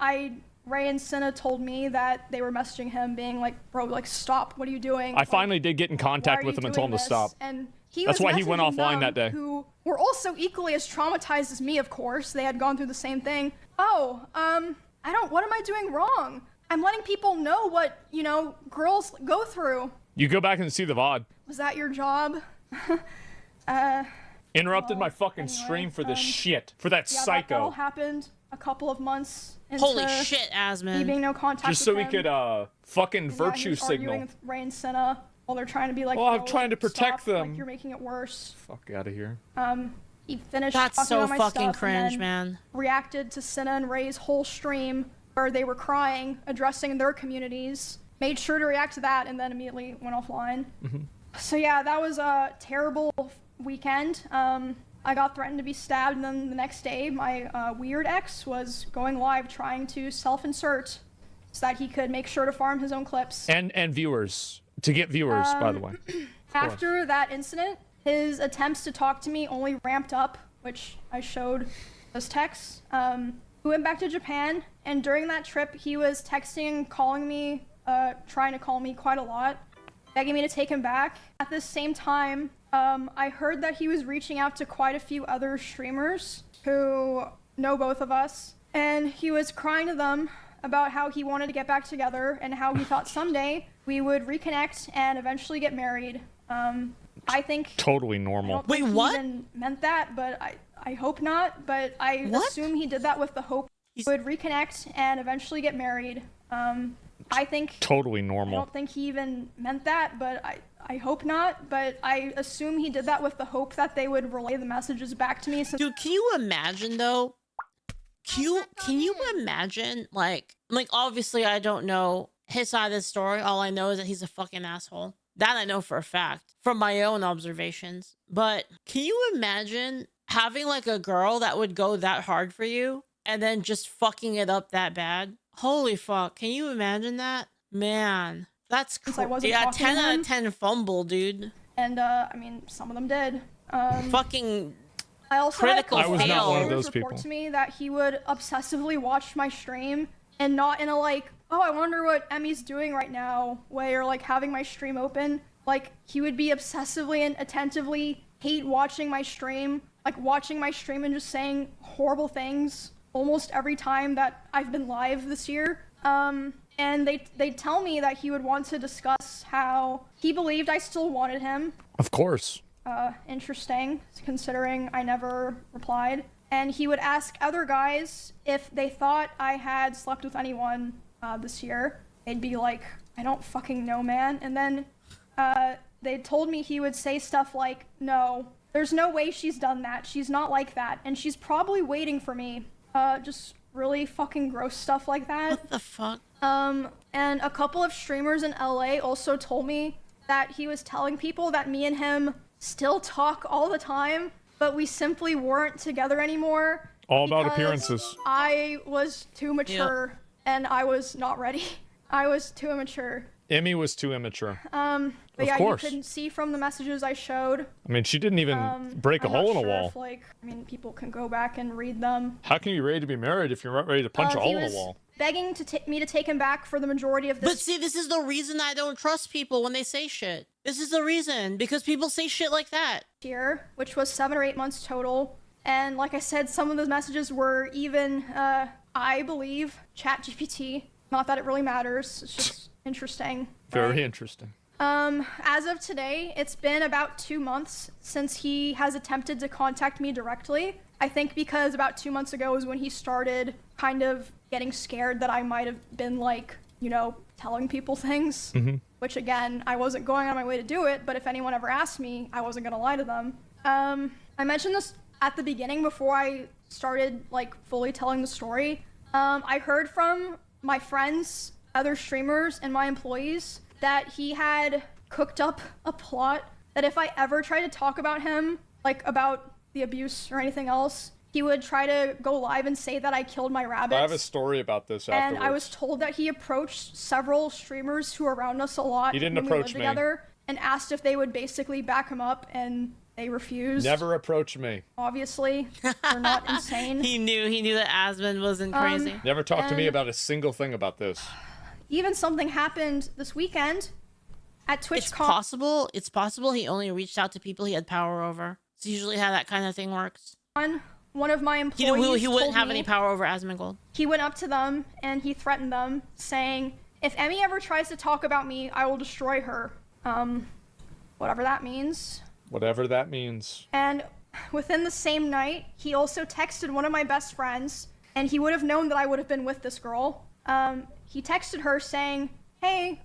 Ray and Cinna told me that they were messaging him, being like, "Bro, like, stop! What are you doing?" I finally did get in contact with him and told him to stop. And he That's was why he went messaging offline them, that day. Who were also equally as traumatized as me, of course. They had gone through the same thing. What am I doing wrong? I'm letting people know what, girls go through. You go back and see the VOD. Was that your job? Interrupted my fucking anyway, stream for this shit. For that Yeah, that all psycho. happened a couple of months into Holy shit, me Asmon. being no contact Just with so we him. could, fucking And yeah, he virtue was arguing signal. with Ray and Cinna while they're trying to be like, Well, I'm "Oh, trying to protect stop, them." Like, you're making it worse. Fuck out of here. He finished That's talking so about my fucking stuff cringe, and then man. reacted to Cinna and Ray's whole stream where they were crying, addressing their communities. Made sure to react to that and then immediately went offline. So yeah, that was a terrible weekend. I got threatened to be stabbed, and then the next day, my weird ex was going live trying to self-insert so that he could make sure to farm his own clips. And viewers. To get viewers, by the way. After that incident, his attempts to talk to me only ramped up, which I showed those texts. We went back to Japan, and during that trip, he was texting, calling me, trying to call me quite a lot, begging me to take him back. At the same time, I heard that he was reaching out to quite a few other streamers who know both of us, and he was crying to them about how he wanted to get back together and how he thought someday we would reconnect and eventually get married. I think Totally I normal. don't Wait, think what? he even meant that, but I hope not. But I What? assume he did that with the hope we would reconnect and eventually get married. I think Totally I normal. don't think he even meant that, but I hope not. But I assume he did that with the hope that they would relay the messages back to me. Since Dude, can you imagine though? Can you imagine like obviously I don't know his side of the story. All I know is that he's a fucking asshole. That I know for a fact from my own observations. But can you imagine having like a girl that would go that hard for you and then just fucking it up that bad? Holy fuck. Can you imagine that? Man, that's Since I crazy. wasn't Yeah, talking 10 to out him. of 10 fumble, dude. and I mean, some of them did. Fucking I also critical had a couple I was not one of streamers those report people. to me that he would obsessively watch my stream and not in a like, oh, I wonder what Emmy's doing right now way, or like having my stream open. Like, he would be obsessively and attentively hate watching my stream, like watching my stream and just saying horrible things almost every time that I've been live this year. And they tell me that he would want to discuss how he believed I still wanted him. Of course. Interesting, considering I never replied. And he would ask other guys if they thought I had slept with anyone this year. They'd be like, I don't fucking know, man. And then they told me he would say stuff like, no, there's no way she's done that. She's not like that. And she's probably waiting for me. Just really fucking gross stuff like that. what the fuck? And a couple of streamers in LA also told me that he was telling people that me and him still talk all the time, but we simply weren't together anymore. All about because appearances. I was too mature and I was not ready. I was too immature. Emmy was too immature. But Of yeah, course. you couldn't see from the messages I showed. I mean, she didn't even break a I'm not hole in a sure wall. If, like, I mean, people can go back and read them. How can you be ready to be married if you're not ready to punch a He hole in was a wall? begging to me to take him back for the majority of this. But see, this is the reason I don't trust people when they say shit. This is the reason, because people say shit like that. Year, which was 7 or 8 months total. And like I said, some of those messages were even, I believe, ChatGPT. Not that it really matters. It's just interesting. Very interesting. As of today, it's been about 2 months since he has attempted to contact me directly. I think because about 2 months ago is when he started kind of getting scared that I might have been like, you know, telling people things. Which again, I wasn't going on my way to do it, but if anyone ever asked me, I wasn't gonna lie to them. I mentioned this at the beginning before I started like fully telling the story. I heard from my friends, other streamers, and my employees that he had cooked up a plot that if I ever tried to talk about him, like about the abuse or anything else, He would try to go live and say that I killed my rabbits. I have a story about this and afterwards. I was told that he approached several streamers who are around us a lot. He didn't when we approach lived me. together and asked if they would basically back him up, and they refused. Never approach me. Obviously, they're not insane. He knew that Asmon wasn't crazy. Never talk to me and- about a single thing about this. Even something happened this weekend at TwitchCon. It's possible he only reached out to people he had power over. It's usually how that kind of thing works. One of my employees He wouldn't told have me any power over Asmongold. he went up to them and he threatened them, saying, "If Emmy ever tries to talk about me, I will destroy her." Whatever that means. Whatever that means. And within the same night, he also texted one of my best friends, and he would have known that I would have been with this girl. He texted her saying, "Hey,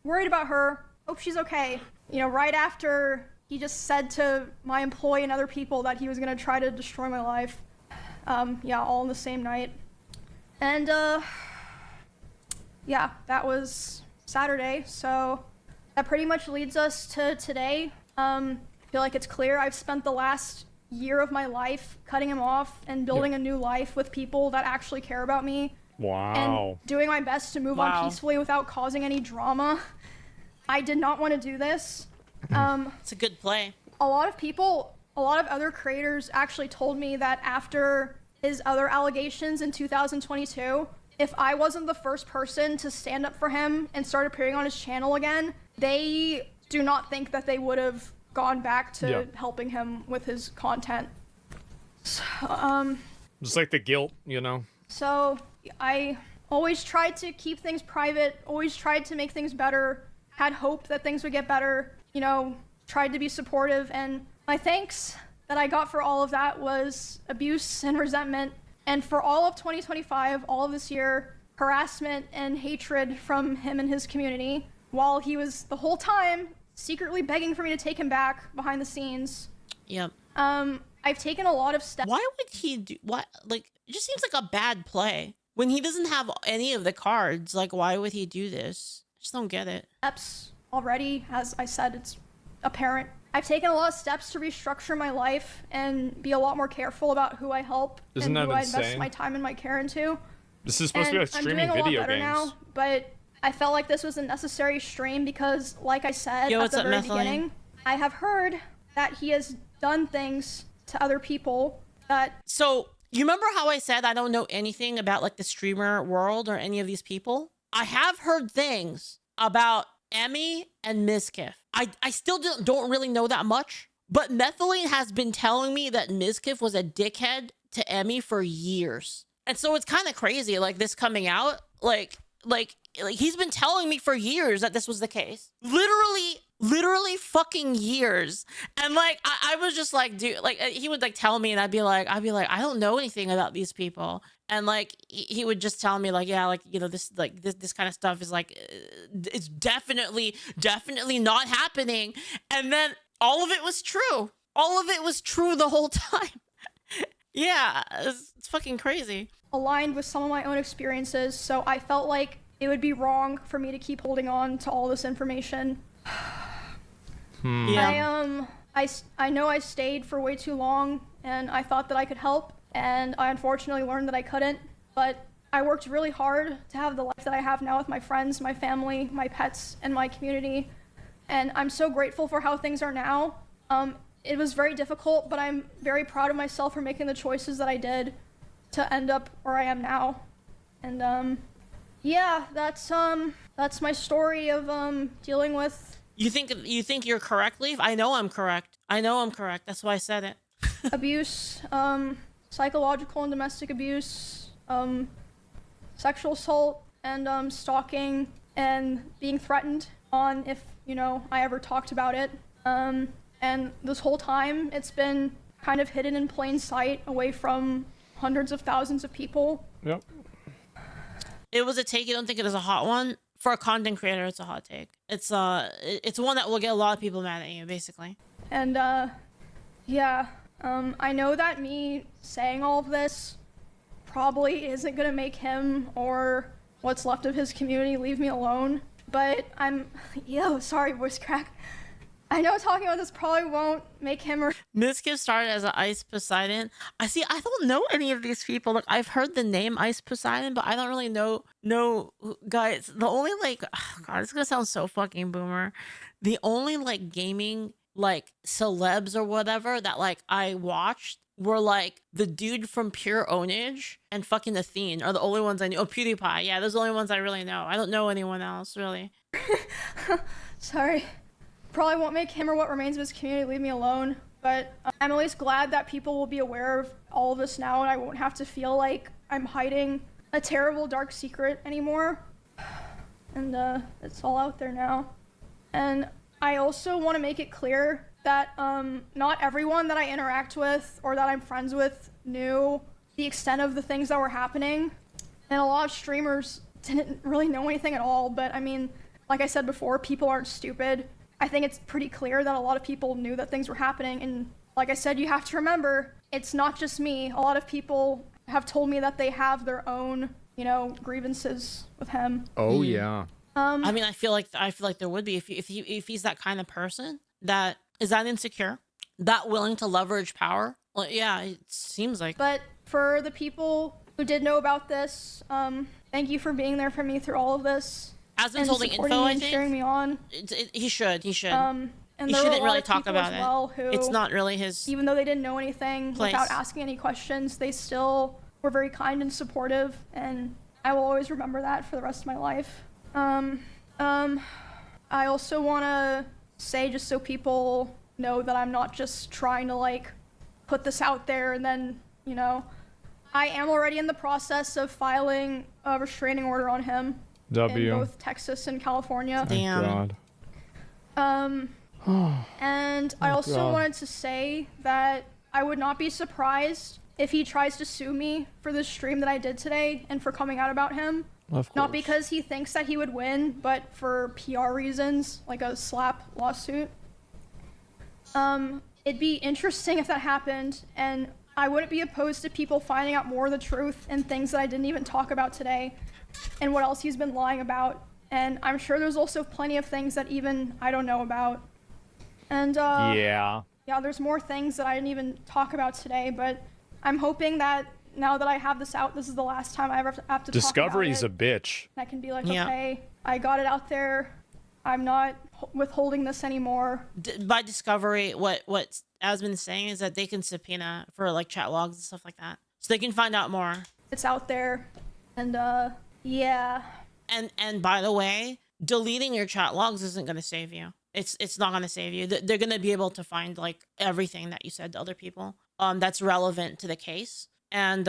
worried about her. Hope she's okay." You know, right after he just said to my employee and other people that he was gonna try to destroy my life. Yeah, all in the same night. And, yeah, that was Saturday, so that pretty much leads us to today. I feel like it's clear I've spent the last year of my life cutting him off and building a new life with people that actually care about me. Wow. And doing my best to move on peacefully without causing any drama. I did not want to do this. It's a good play. A lot of other creators actually told me that after his other allegations in 2022, if I wasn't the first person to stand up for him and start appearing on his channel again, they do not think that they would have gone back to helping him with his content. So, Just like the guilt, you know? So I always tried to keep things private, always tried to make things better, had hope that things would get better, you know, tried to be supportive, and my thanks that I got for all of that was abuse and resentment. And for all of 2025, all of this year, harassment and hatred from him and his community, while he was the whole time secretly begging for me to take him back behind the scenes. Yep. I've taken a lot of steps. Why would he do what? Like, it just seems like a bad play. When he doesn't have any of the cards, like, why would he do this? I just don't get it. Steps already, as I said, it's apparent. I've taken a lot of steps to restructure my life and be a lot more careful about who I help Isn't and who that I invest insane? my time and my care into. This is supposed to be like I'm streaming doing a video lot better games. now, but I felt like this was a necessary stream because, like I said Yo, at what's the up, very Methylene? beginning, I have heard that he has done things to other people that... So, you remember how I said I don't know anything about, like, the streamer world or any of these people? I have heard things about Emmy and Mizkif. I still don't really know that much, but Methylene has been telling me that Mizkif was a dickhead to Emmy for years. And so it's kind of crazy, like, this coming out, like he's been telling me for years that this was the case. Literally fucking years. And like, I was just like, dude, like, he would like tell me and I'd be like, I don't know anything about these people. And like, he would just tell me like, yeah, like, you know, this kind of stuff is like, it's definitely not happening. And then all of it was true. All of it was true the whole time. Yeah, it's fucking crazy. aligned with some of my own experiences, so I felt like it would be wrong for me to keep holding on to all this information. Yeah. I know I stayed for way too long, and I thought that I could help, and I unfortunately learned that I couldn't, but I worked really hard to have the life that I have now with my friends, my family, my pets, and my community, and I'm so grateful for how things are now. It was very difficult, but I'm very proud of myself for making the choices that I did to end up where I am now. And yeah, that's my story of dealing with You think you're correct, Leaf? I know I'm correct. That's why I said it. abuse, psychological and domestic abuse, sexual assault, and stalking, and being threatened on if, you know, I ever talked about it. And this whole time, it's been kind of hidden in plain sight away from hundreds of thousands of people. Yep. It was a take. You don't think it is a hot one? For a content creator, it's a hot take. It's one that will get a lot of people mad at you, basically. And yeah, I know that me saying all of this probably isn't gonna make him or what's left of his community leave me alone, but sorry, voice crack. I know talking about this probably won't make him. Mizkif started as an Ice Poseidon. I don't know any of these people. Like, I've heard the name Ice Poseidon, but I don't really know guys. The only like, oh God, it's gonna sound so fucking boomer. The only like gaming like celebs or whatever that like I watched were like the dude from Pure Ownage and fucking Athene are the only ones I knew. Oh, PewDiePie. Yeah, those are the only ones I really know. I don't know anyone else really. Sorry. Probably won't make him or what remains of his community leave me alone, but I'm at least glad that people will be aware of all of this now and I won't have to feel like I'm hiding a terrible dark secret anymore. And it's all out there now. And I also want to make it clear that not everyone that I interact with or that I'm friends with knew the extent of the things that were happening. And a lot of streamers didn't really know anything at all, but I mean, like I said before, people aren't stupid. I think it's pretty clear that a lot of people knew that things were happening, and like I said, you have to remember, it's not just me. A lot of people have told me that they have their own, you know, grievances with him. Oh yeah. I mean, I feel like there would be if he's that kind of person that is that insecure, that willing to leverage power. Well, yeah, it seems like. But for the people who did know about this, thank you for being there for me through all of this. Asmon's holding info, I think. Cheering me on. He should. And he shouldn't really talk about it. Well who, it's not really his. Even though they didn't know anything, place. without asking any questions, they still were very kind and supportive, and I will always remember that for the rest of my life. I also want to say, just so people know, that I'm not just trying to like put this out there and then, you know, I am already in the process of filing a restraining order on him. In both Texas and California. Damn. God. And I also wanted to say that I would not be surprised if he tries to sue me for this stream that I did today and for coming out about him. Of course. Not because he thinks that he would win, but for PR reasons, like a slap lawsuit. It'd be interesting if that happened, and I wouldn't be opposed to people finding out more of the truth and things that I didn't even talk about today, and what else he's been lying about. And I'm sure there's also plenty of things that even I don't know about. And yeah, there's more things that I didn't even talk about today, but I'm hoping that now that I have this out, this is the last time I ever have to Discovery's talk about a bitch. I can be like, okay, I got it out there. I'm not withholding this anymore. By discovery, what Asmon's saying is that they can subpoena for like chat logs and stuff like that, so they can find out more. It's out there, and yeah. And by the way, deleting your chat logs isn't going to save you. It's not going to save you. They're going to be able to find like everything that you said to other people that's relevant to the case. And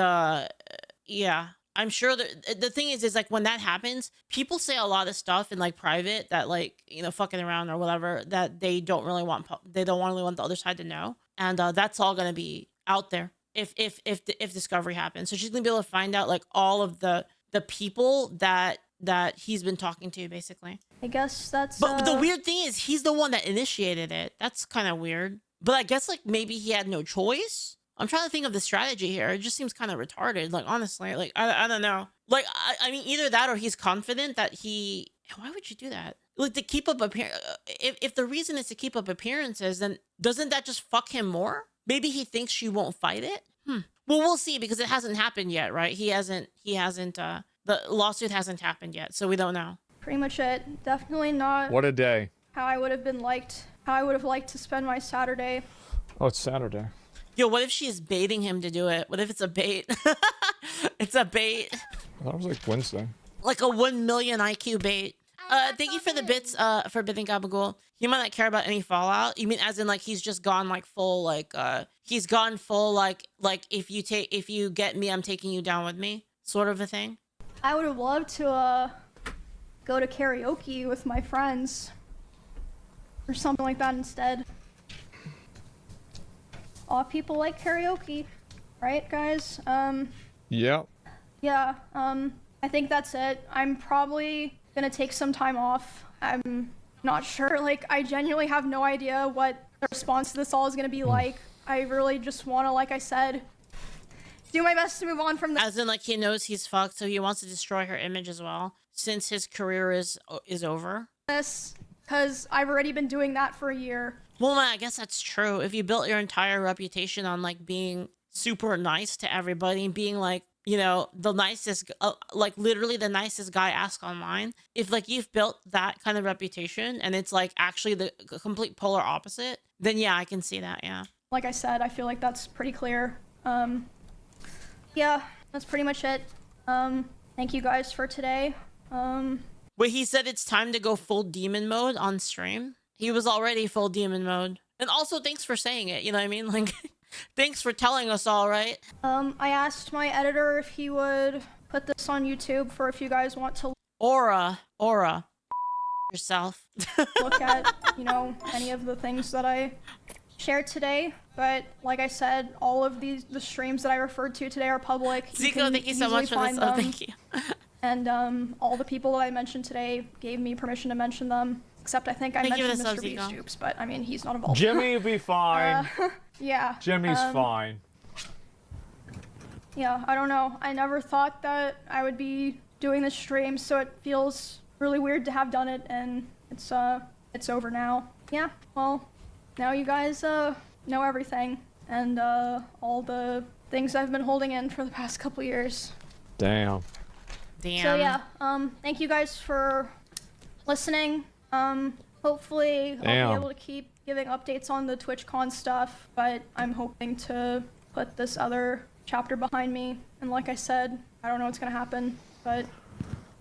yeah, I'm sure that the thing is like when that happens, people say a lot of stuff in like private that like, you know, fucking around or whatever, that they don't really want the other side to know. And that's all going to be out there if discovery happens. So she's going to be able to find out like all of the people that he's been talking to, basically. I guess that's. But the weird thing is, he's the one that initiated it. That's kind of weird. But I guess like maybe he had no choice. I'm trying to think of the strategy here. It just seems kind of retarded. Like honestly, like I don't know. Like I mean, either that or he's confident that he. Why would you do that? Like to keep up if the reason is to keep up appearances, then doesn't that just fuck him more? Maybe he thinks she won't fight it. Well, we'll see, because it hasn't happened yet, right? He hasn't. The lawsuit hasn't happened yet, so we don't know. Pretty much it. Definitely not. What a day. How I would have liked to spend my Saturday. Oh, it's Saturday. Yo, what if she's baiting him to do it? What if it's a bait? It's a bait. That was like Wednesday. Like a 1 million IQ bait. Thank you for the bits, for bidding Gabagool. He might not care about any fallout. You mean as in like he's just gone like full like he's gone full like if you get me, I'm taking you down with me, sort of a thing. I would have loved to go to karaoke with my friends or something like that instead. All people like karaoke, right, guys? Yep. Yeah. I think that's it. I'm probably gonna take some time off. I'm not sure. Like, I genuinely have no idea what the response to this all is gonna be like. I really just want to, like I said, do my best to move on from this. As in, like, he knows he's fucked, so he wants to destroy her image as well, since his career is over. because I've already been doing that for a year. Well, I guess that's true. If you built your entire reputation on like being super nice to everybody and being like, you know, the nicest, like literally the nicest guy asked online. If like you've built that kind of reputation and it's like actually the complete polar opposite, then yeah, I can see that. Yeah. Like I said, I feel like that's pretty clear. Yeah, that's pretty much it. Thank you guys for today. Wait, he said it's time to go full demon mode on stream. He was already full demon mode. And also thanks for saying it, you know what I mean? Like, thanks for telling us all, right? I asked my editor if he would put this on YouTube for if you guys want to Aura, yourself. look at, you know, any of the things that I shared today. But like I said, all of the streams that I referred to today are public. Zico, thank you so much for this. Oh, thank you. And all the people that I mentioned today gave me permission to mention them. Except I think I mentioned Mr. B. Stoops, but I mean, he's not involved. Jimmy will be fine. Yeah. Jimmy's fine. Yeah, I don't know. I never thought that I would be doing this stream, so it feels really weird to have done it, and it's over now. Yeah, well, now you guys know everything, and all the things I've been holding in for the past couple years. Damn. So yeah, thank you guys for listening. Hopefully I'll be able to keep giving updates on the TwitchCon stuff, but I'm hoping to put this other chapter behind me. And like I said, I don't know what's gonna happen, but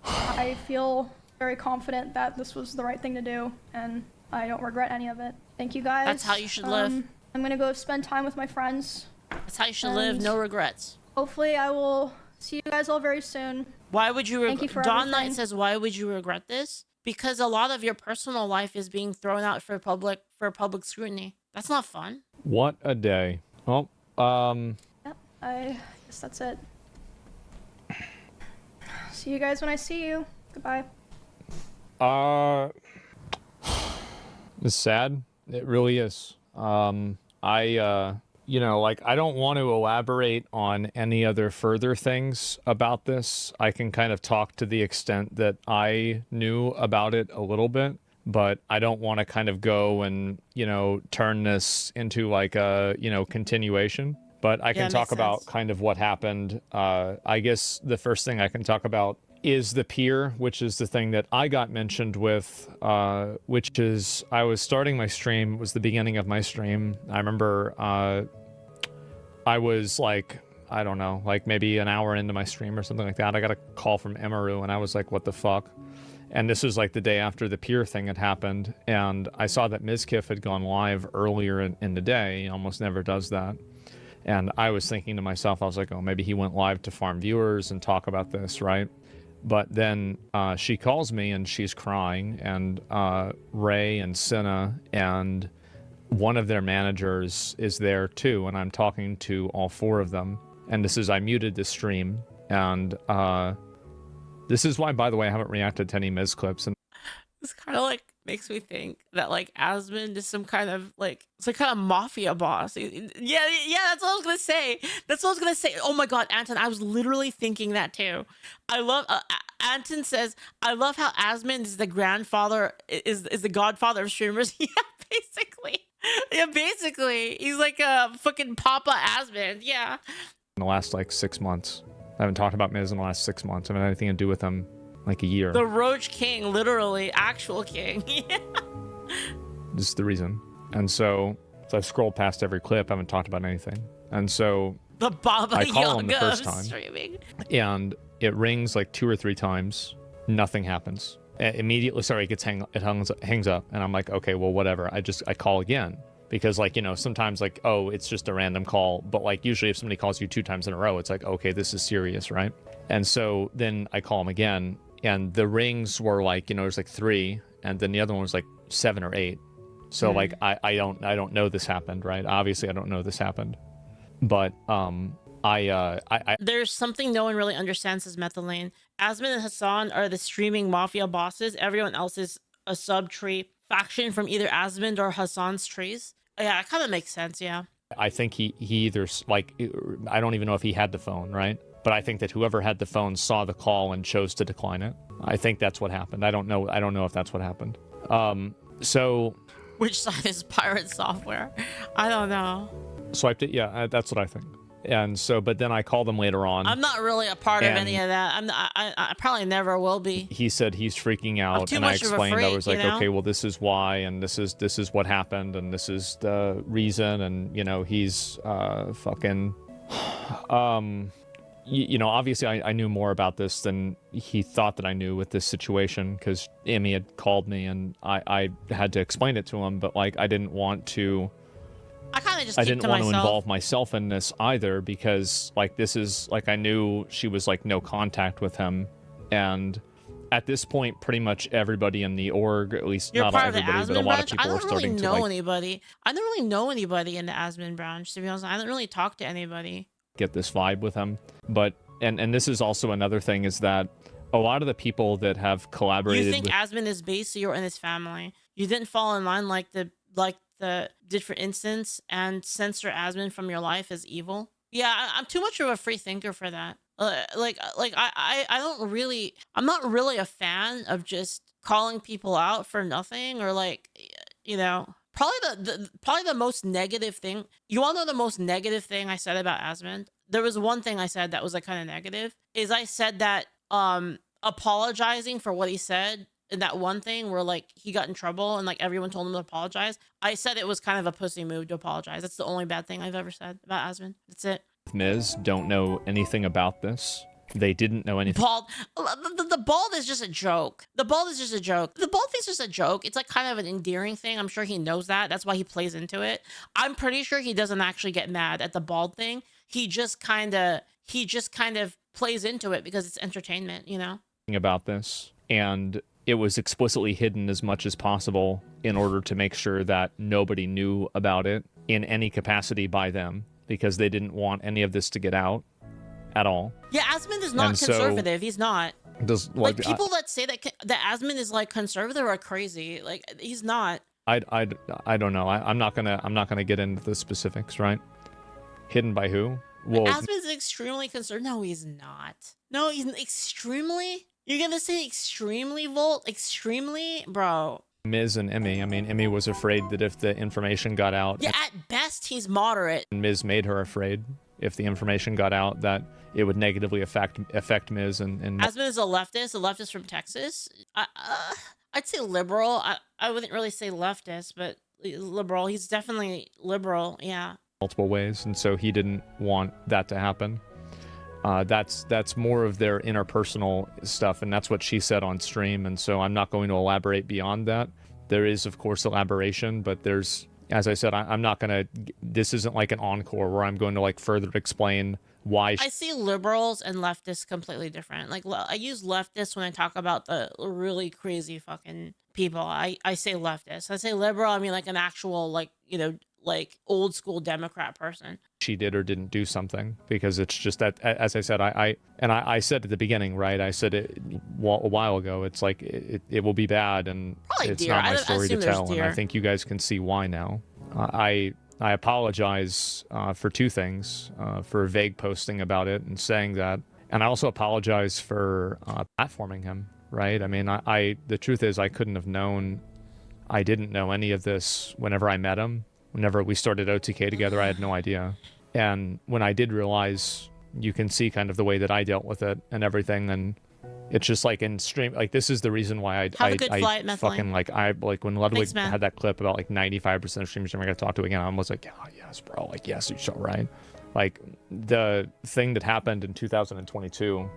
I feel very confident that this was the right thing to do, and I don't regret any of it. Thank you guys. That's how you should live. I'm gonna go spend time with my friends. That's how you should live, no regrets. Hopefully I will see you guys all very soon. Why would you Thank you for Dawn everything. Knight says, why would you regret this? Because a lot of your personal life is being thrown out for public scrutiny. That's not fun. What a day. Well, Yep, I guess that's it. See you guys when I see you. Goodbye. It's sad. It really is. You know, like, I don't want to elaborate on any other further things about this. I can kind of talk to the extent that I knew about it a little bit, but I don't want to kind of go and, you know, turn this into like a, you know, continuation. But I can talk about kind of what happened. I guess the first thing I can talk about is the peer, which is the thing that I got mentioned with, which is I was starting my stream. It was the beginning of my stream. I remember I was like, I don't know, like maybe an hour into my stream or something like that. I got a call from Emiru and I was like, what the fuck? And this was like the day after the peer thing had happened. And I saw that Mizkif had gone live earlier in the day. He almost never does that. And I was thinking to myself, I was like, oh, maybe he went live to farm viewers and talk about this, right? But then she calls me and she's crying, and Ray and Cinna and one of their managers is there too, and I'm talking to all four of them. And this is, I muted the stream, and this is why, by the way, I haven't reacted to any Miz clips. And this kind of like makes me think that like Asmon is some kind of like, it's like kind of mafia boss. Yeah, that's what I was gonna say. That's what I was gonna say. Oh my god, Anton, I was literally thinking that too. I love Anton says, I love how Asmon is the grandfather, is the godfather of streamers. Yeah, basically he's like a fucking Papa Asmon. Yeah, in the last like 6 months, I haven't talked about Miz in the last 6 months. I haven't had anything to do with him like a year. The Roach King, literally, actual king. Yeah. This is the reason. And so I've scrolled past every clip, haven't talked about anything. And so the Baba I call him the Yaga first time, streaming. And it rings like 2 or 3 times. Nothing happens. Immediately, sorry, it hangs up, and I'm like, okay, well, whatever. I call again. Because, like, you know, sometimes, like, oh, it's just a random call. But, like, usually if somebody calls you 2 times in a row, it's like, okay, this is serious, right? And so then I call him again, and the rings were like, you know, there's like 3, and then the other one was like 7 or 8. So like I don't know this happened, right? Obviously I don't know this happened. But there's something no one really understands as Methylene. Asmon and Hassan are the streaming mafia bosses. Everyone else is a sub-tree faction from either Asmon or Hassan's trees. Yeah, it kind of makes sense, yeah. I think he either, like, I don't even know if he had the phone, right? But I think that whoever had the phone saw the call and chose to decline it. I think that's what happened. I don't know if that's what happened. So Which side is pirate software? I don't know. swiped it. Yeah, that's what I think. And so, but then I called him later on. I'm not really a part of any of that. I probably never will be. He said he's freaking out, too and I much of a explained. I freak, was like, you know? okay, well, this is why, and this is what happened, and this is the reason, and he's fucking. Obviously, I knew more about this than he thought that I knew with this situation, because Emmy had called me, and I had to explain it to him, but like I didn't want to. I kind of just I keep didn't to want to myself. involve myself in this either, because like this is like I knew she was like no contact with him, and at this point pretty much everybody in the org, at least You're not part of the everybody, but a Asmon lot of branch? people I were don't really starting to know like anybody. I don't really know anybody in the Asmon branch, to be honest. I don't really talk to anybody. get this vibe with him. But and this is also another thing, is that a lot of the people that have collaborated You think with Asmon is based you're in his family. You didn't fall in line like the did for instance and censor Asmon from your life as evil. Yeah, I'm too much of a free thinker for that. I'm not really a fan of just calling people out for nothing, or like, probably the most negative thing. You want to know the most negative thing I said about Asmon? There was one thing I said that was like kind of negative, is I said that apologizing for what he said in that one thing where like he got in trouble and like everyone told him to apologize. I said it was kind of a pussy move to apologize. That's the only bad thing I've ever said about Asmon. That's it. Miz don't know anything about this. They didn't know anything. Bald. The bald is just a joke. The bald is just a joke. The bald thing's just a joke. It's like kind of an endearing thing. I'm sure he knows that. That's why he plays into it. I'm pretty sure he doesn't actually get mad at the bald thing. He just kind of plays into it because it's entertainment, About this, and it was explicitly hidden as much as possible in order to make sure that nobody knew about it in any capacity by them, because they didn't want any of this to get out at all. Yeah, Asmon is not And so- conservative. He's not. Like People that say that Asmon is like conservative are crazy. Like, he's not. I don't know. I'm not gonna get into the specifics, right? Hidden by who? Well, Asmon's extremely conservative. No, he's not. No, he's extremely. You're gonna say extremely, Volt? Extremely, bro. Miz and Emmy. I mean, Emmy was afraid that if the information got out, Yeah, at best he's moderate. and Miz made her afraid if the information got out that it would negatively affect Miz and Asmon is a leftist from Texas. I'd say liberal. I wouldn't really say leftist, but liberal. He's definitely liberal. Yeah. multiple ways, and so he didn't want that to happen. That's more of their interpersonal stuff, and that's what she said on stream, and so I'm not going to elaborate beyond that. There is, of course, elaboration, but there's, as I said, I'm not gonna, this isn't like an encore where I'm going to like further explain why I see liberals and leftists completely different. Like, I use leftists when I talk about the really crazy fucking people. I say leftist. I say liberal, I mean like an actual, like, like old school Democrat person. she did or didn't do something, because it's just that, as I said, I said at the beginning, right? I said it a while ago. It's like it will be bad, and Probably it's deer. not my I story to assume there's tell, and I deer. think you guys can see why now. I apologize for two things: for vague posting about it and saying that, and I also apologize for platforming him. Right? I mean, the truth is, I couldn't have known. I didn't know any of this whenever I met him. Whenever we started OTK together, I had no idea. And when I did realize, you can see kind of the way that I dealt with it and everything. And it's just like in stream, like this is the reason why I good flight, Methylene. fucking like when Ludwig Thanks, man. had that clip about like 95% of streamers never gonna talk to again. I was like, yeah, yes, bro. Like, yes, you're so right. Like the thing that happened in 2022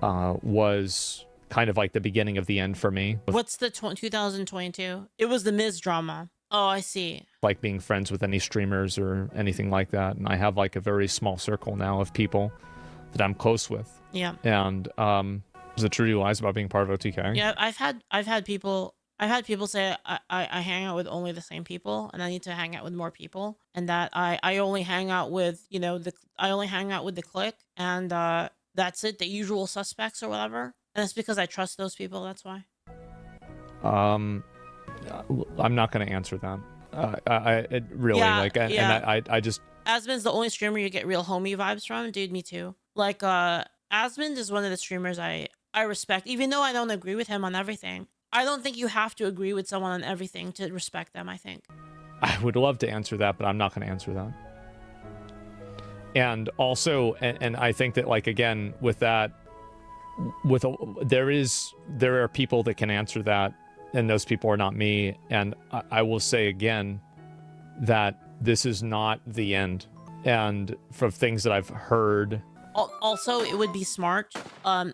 was kind of like the beginning of the end for me. What's the 2022? It was the Miz drama. Oh, I see. Like being friends with any streamers or anything like that, and I have like a very small circle now of people that I'm close with. Yeah. And is it true you lies about being part of OTK? Yeah, I've had people say I hang out with only the same people, and I need to hang out with more people, and that I only hang out with the clique, and that's it, the usual suspects or whatever, and it's because I trust those people. That's why. I'm not going to answer that. I really Yeah, like, and I just Asmon's the only streamer you get real homie vibes from, dude. Me too. Like, Asmond is one of the streamers I respect, even though I don't agree with him on everything. I don't think you have to agree with someone on everything to respect them, I think. I would love to answer that, but I'm not going to answer that. And also, and I think that, like, again, with that, there are people that can answer that, and those people are not me. And I will say again that this is not the end. And from things that I've heard. Also, it would be smart.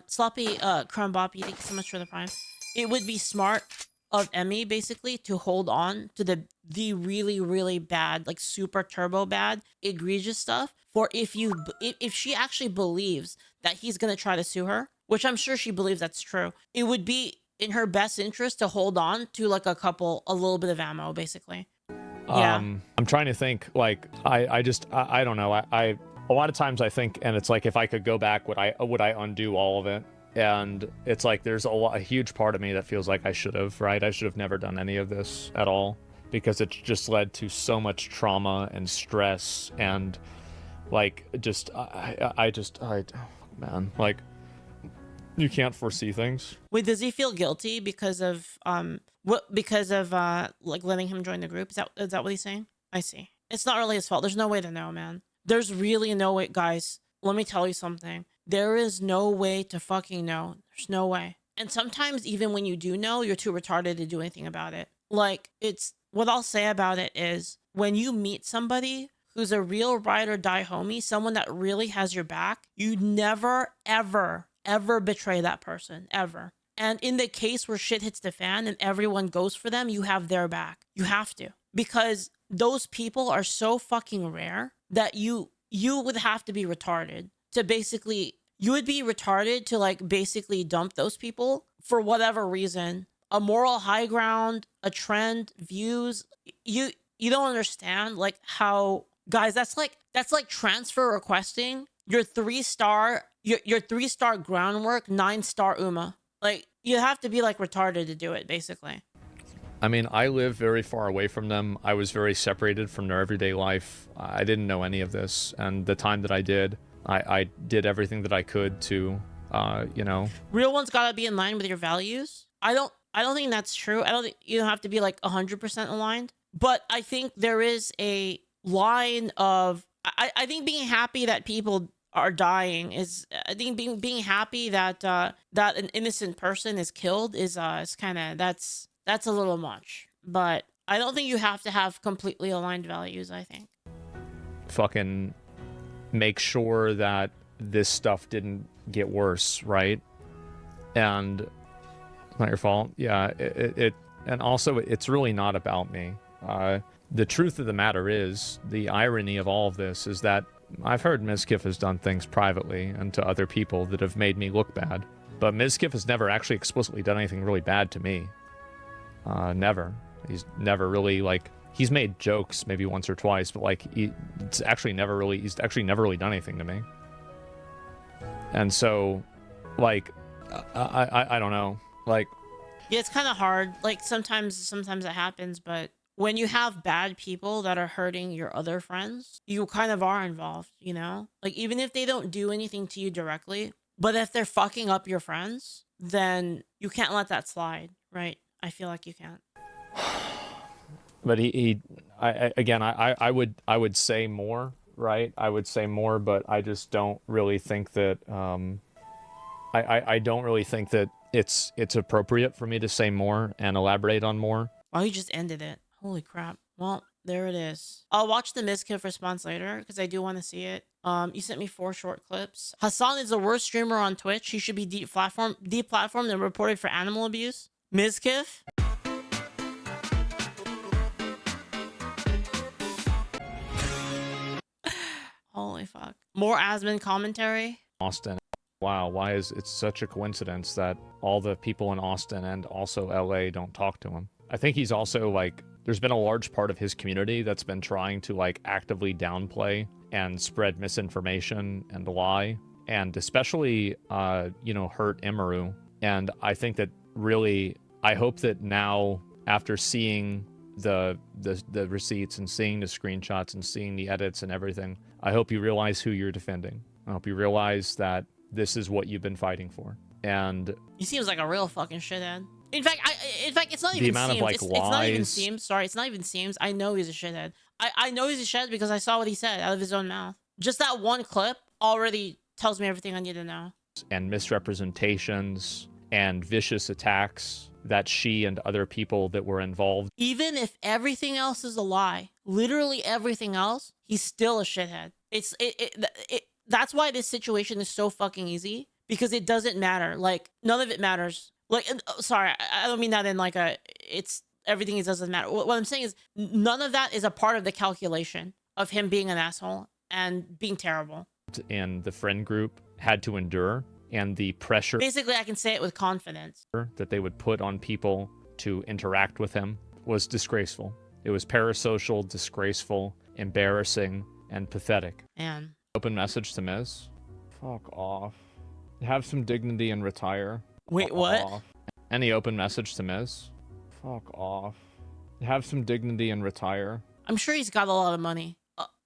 Sloppy Crumboppy, thank you so much for the prime. It would be smart of Emmy basically to hold on to the really, really bad, like super turbo bad, egregious stuff. For if she actually believes that he's gonna try to sue her, which I'm sure she believes that's true, it would be in her best interest to hold on to like a little bit of ammo, basically. Yeah. I'm trying to think, like, I don't know. I a lot of times I think, and it's like, if I could go back, would I undo all of it? And it's like, there's a huge part of me that feels like I should have, right? I should have never done any of this at all, because it's just led to so much trauma and stress and like, just, man, like, you can't foresee things. Wait, does he feel guilty because of like letting him join the group? Is that what he's saying? I see. It's not really his fault. There's no way to know, man. There's really no way, guys. Let me tell you something. There is no way to fucking know. There's no way. And sometimes even when you do know, you're too retarded to do anything about it. Like, what I'll say about it is, when you meet somebody who's a real ride or die homie, someone that really has your back, you never, ever, ever betray that person, ever. And in the case where shit hits the fan and everyone goes for them, you have their back. You have to. Because those people are so fucking rare that you would have to be retarded to basically, you would be retarded to like basically dump those people for whatever reason. A moral high ground, a trend, views. You don't understand like how, guys, that's like transfer requesting your 3-star, your 3-star groundwork, 9-star UMA. Like, you have to be like retarded to do it, basically. I mean, I live very far away from them. I was very separated from their everyday life. I didn't know any of this. And the time that I did, I did everything that I could to, Real ones gotta be in line with your values. I don't think that's true. I don't think you don't have to be like 100% aligned. But I think there is a line of, I think being happy that people are dying is, I think being happy that that an innocent person is killed is kind of, that's a little much. But I don't think you have to have completely aligned values, I think. Fucking make sure that this stuff didn't get worse, right? And it's not your fault. Yeah, and also it's really not about me. The truth of the matter is, the irony of all of this is that I've heard Mizkif has done things privately and to other people that have made me look bad. But Mizkif has never actually explicitly done anything really bad to me. Never. He's never really, like, he's made jokes maybe once or twice, but like, he's actually never really done anything to me. And so, like, I don't know. Like, yeah, it's kind of hard. Like, sometimes it happens, but when you have bad people that are hurting your other friends, you kind of are involved, you know? Like, even if they don't do anything to you directly, but if they're fucking up your friends, then you can't let that slide, right? I feel like you can't. But I would say more, right? I would say more, but I just don't really think that, I don't really think that it's appropriate for me to say more and elaborate on more. Oh, you just ended it. Holy crap. Well, there it is. I'll watch the Mizkif response later because I do want to see it. You sent me 4 short clips. Hassan is the worst streamer on Twitch. He should be deplatformed and reported for animal abuse. Mizkif? Holy fuck. More Asmon commentary. Austin. Wow, why is it such a coincidence that all the people in Austin and also LA don't talk to him? I think he's also, like, there's been a large part of his community that's been trying to, like, actively downplay and spread misinformation and lie, and especially, hurt Emiru. And I think that really, I hope that now, after seeing the receipts and seeing the screenshots and seeing the edits and everything, I hope you realize who you're defending. I hope you realize that this is what you've been fighting for. And he seems like a real fucking shithead. In fact, In fact, it's not The even amount of, seems. like, It's not even lies. seems. Sorry, it's not even seems. I know he's a shithead. I know he's a shithead because I saw what he said out of his own mouth. Just that one clip already tells me everything I need to know. And misrepresentations and vicious attacks that she and other people that were involved Even if everything else is a lie, literally everything else, he's still a shithead. That's why this situation is so fucking easy, because it doesn't matter. Like, none of it matters. Like, sorry, I don't mean that in like it's everything doesn't matter. What I'm saying is none of that is a part of the calculation of him being an asshole and being terrible. and the friend group had to endure, and the pressure Basically, I can say it with confidence. that they would put on people to interact with him was disgraceful. It was parasocial, disgraceful, embarrassing, and pathetic. And Open message to Miz. Fuck off. Have some dignity and retire. wait, Fuck what? off. Any open message to Miz. Fuck off. Have some dignity and retire. I'm sure he's got a lot of money.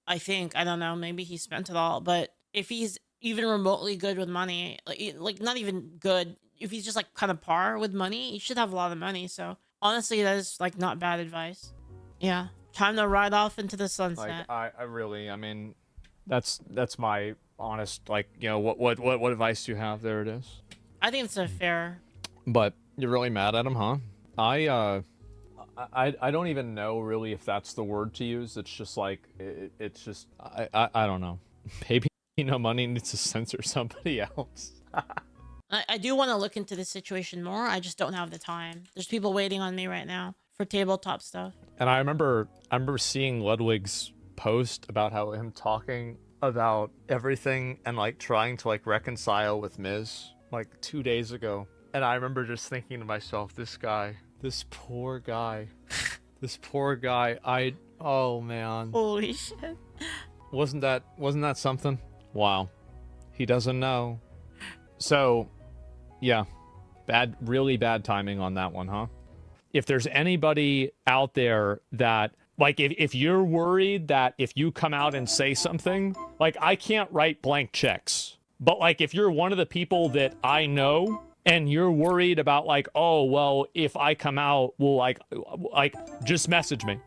I think. I don't know. Maybe he spent it all. But if he's even remotely good with money, like not even good, if he's just like kind of par with money, he should have a lot of money. So honestly, that is like not bad advice. Yeah. Time to ride off into the sunset. Like I really, I mean, that's my honest, like, you know, what advice do you have? There it is. I think it's a fair. But you're really mad at him, huh? I don't even know really if that's the word to use. It's just like it's just I don't know. Maybe no money needs to censor somebody else. I do want to look into this situation more. I just don't have the time. There's people waiting on me right now for tabletop stuff. And I remember seeing Ludwig's post about how him talking about everything and like trying to like reconcile with Miz like 2 days ago. And I remember just thinking to myself, this poor guy, oh man. Holy shit. Wasn't that something? Wow. He doesn't know. So, yeah. Really bad timing on that one, huh? If there's anybody out there that, like, if you're worried that if you come out and say something, like, I can't write blank checks. But, like, if you're one of the people that I know and you're worried about, like, oh, well, if I come out, will, like, just message me.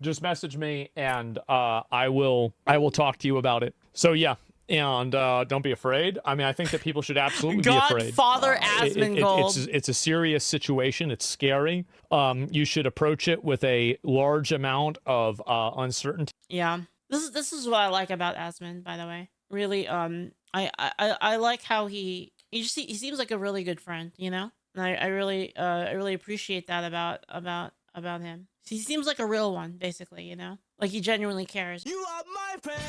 Just message me, and I will talk to you about it. So, yeah. And don't be afraid. I mean, I think that people should absolutely be afraid. Godfather Asmongold. It's a serious situation. It's scary. You should approach it with a large amount of uncertainty. Yeah. This is what I like about Asmon, by the way. Really, I like how he seems like a really good friend, you know? And I really appreciate that about him. He seems like a real one, basically, you know? Like he genuinely cares. You are my friend.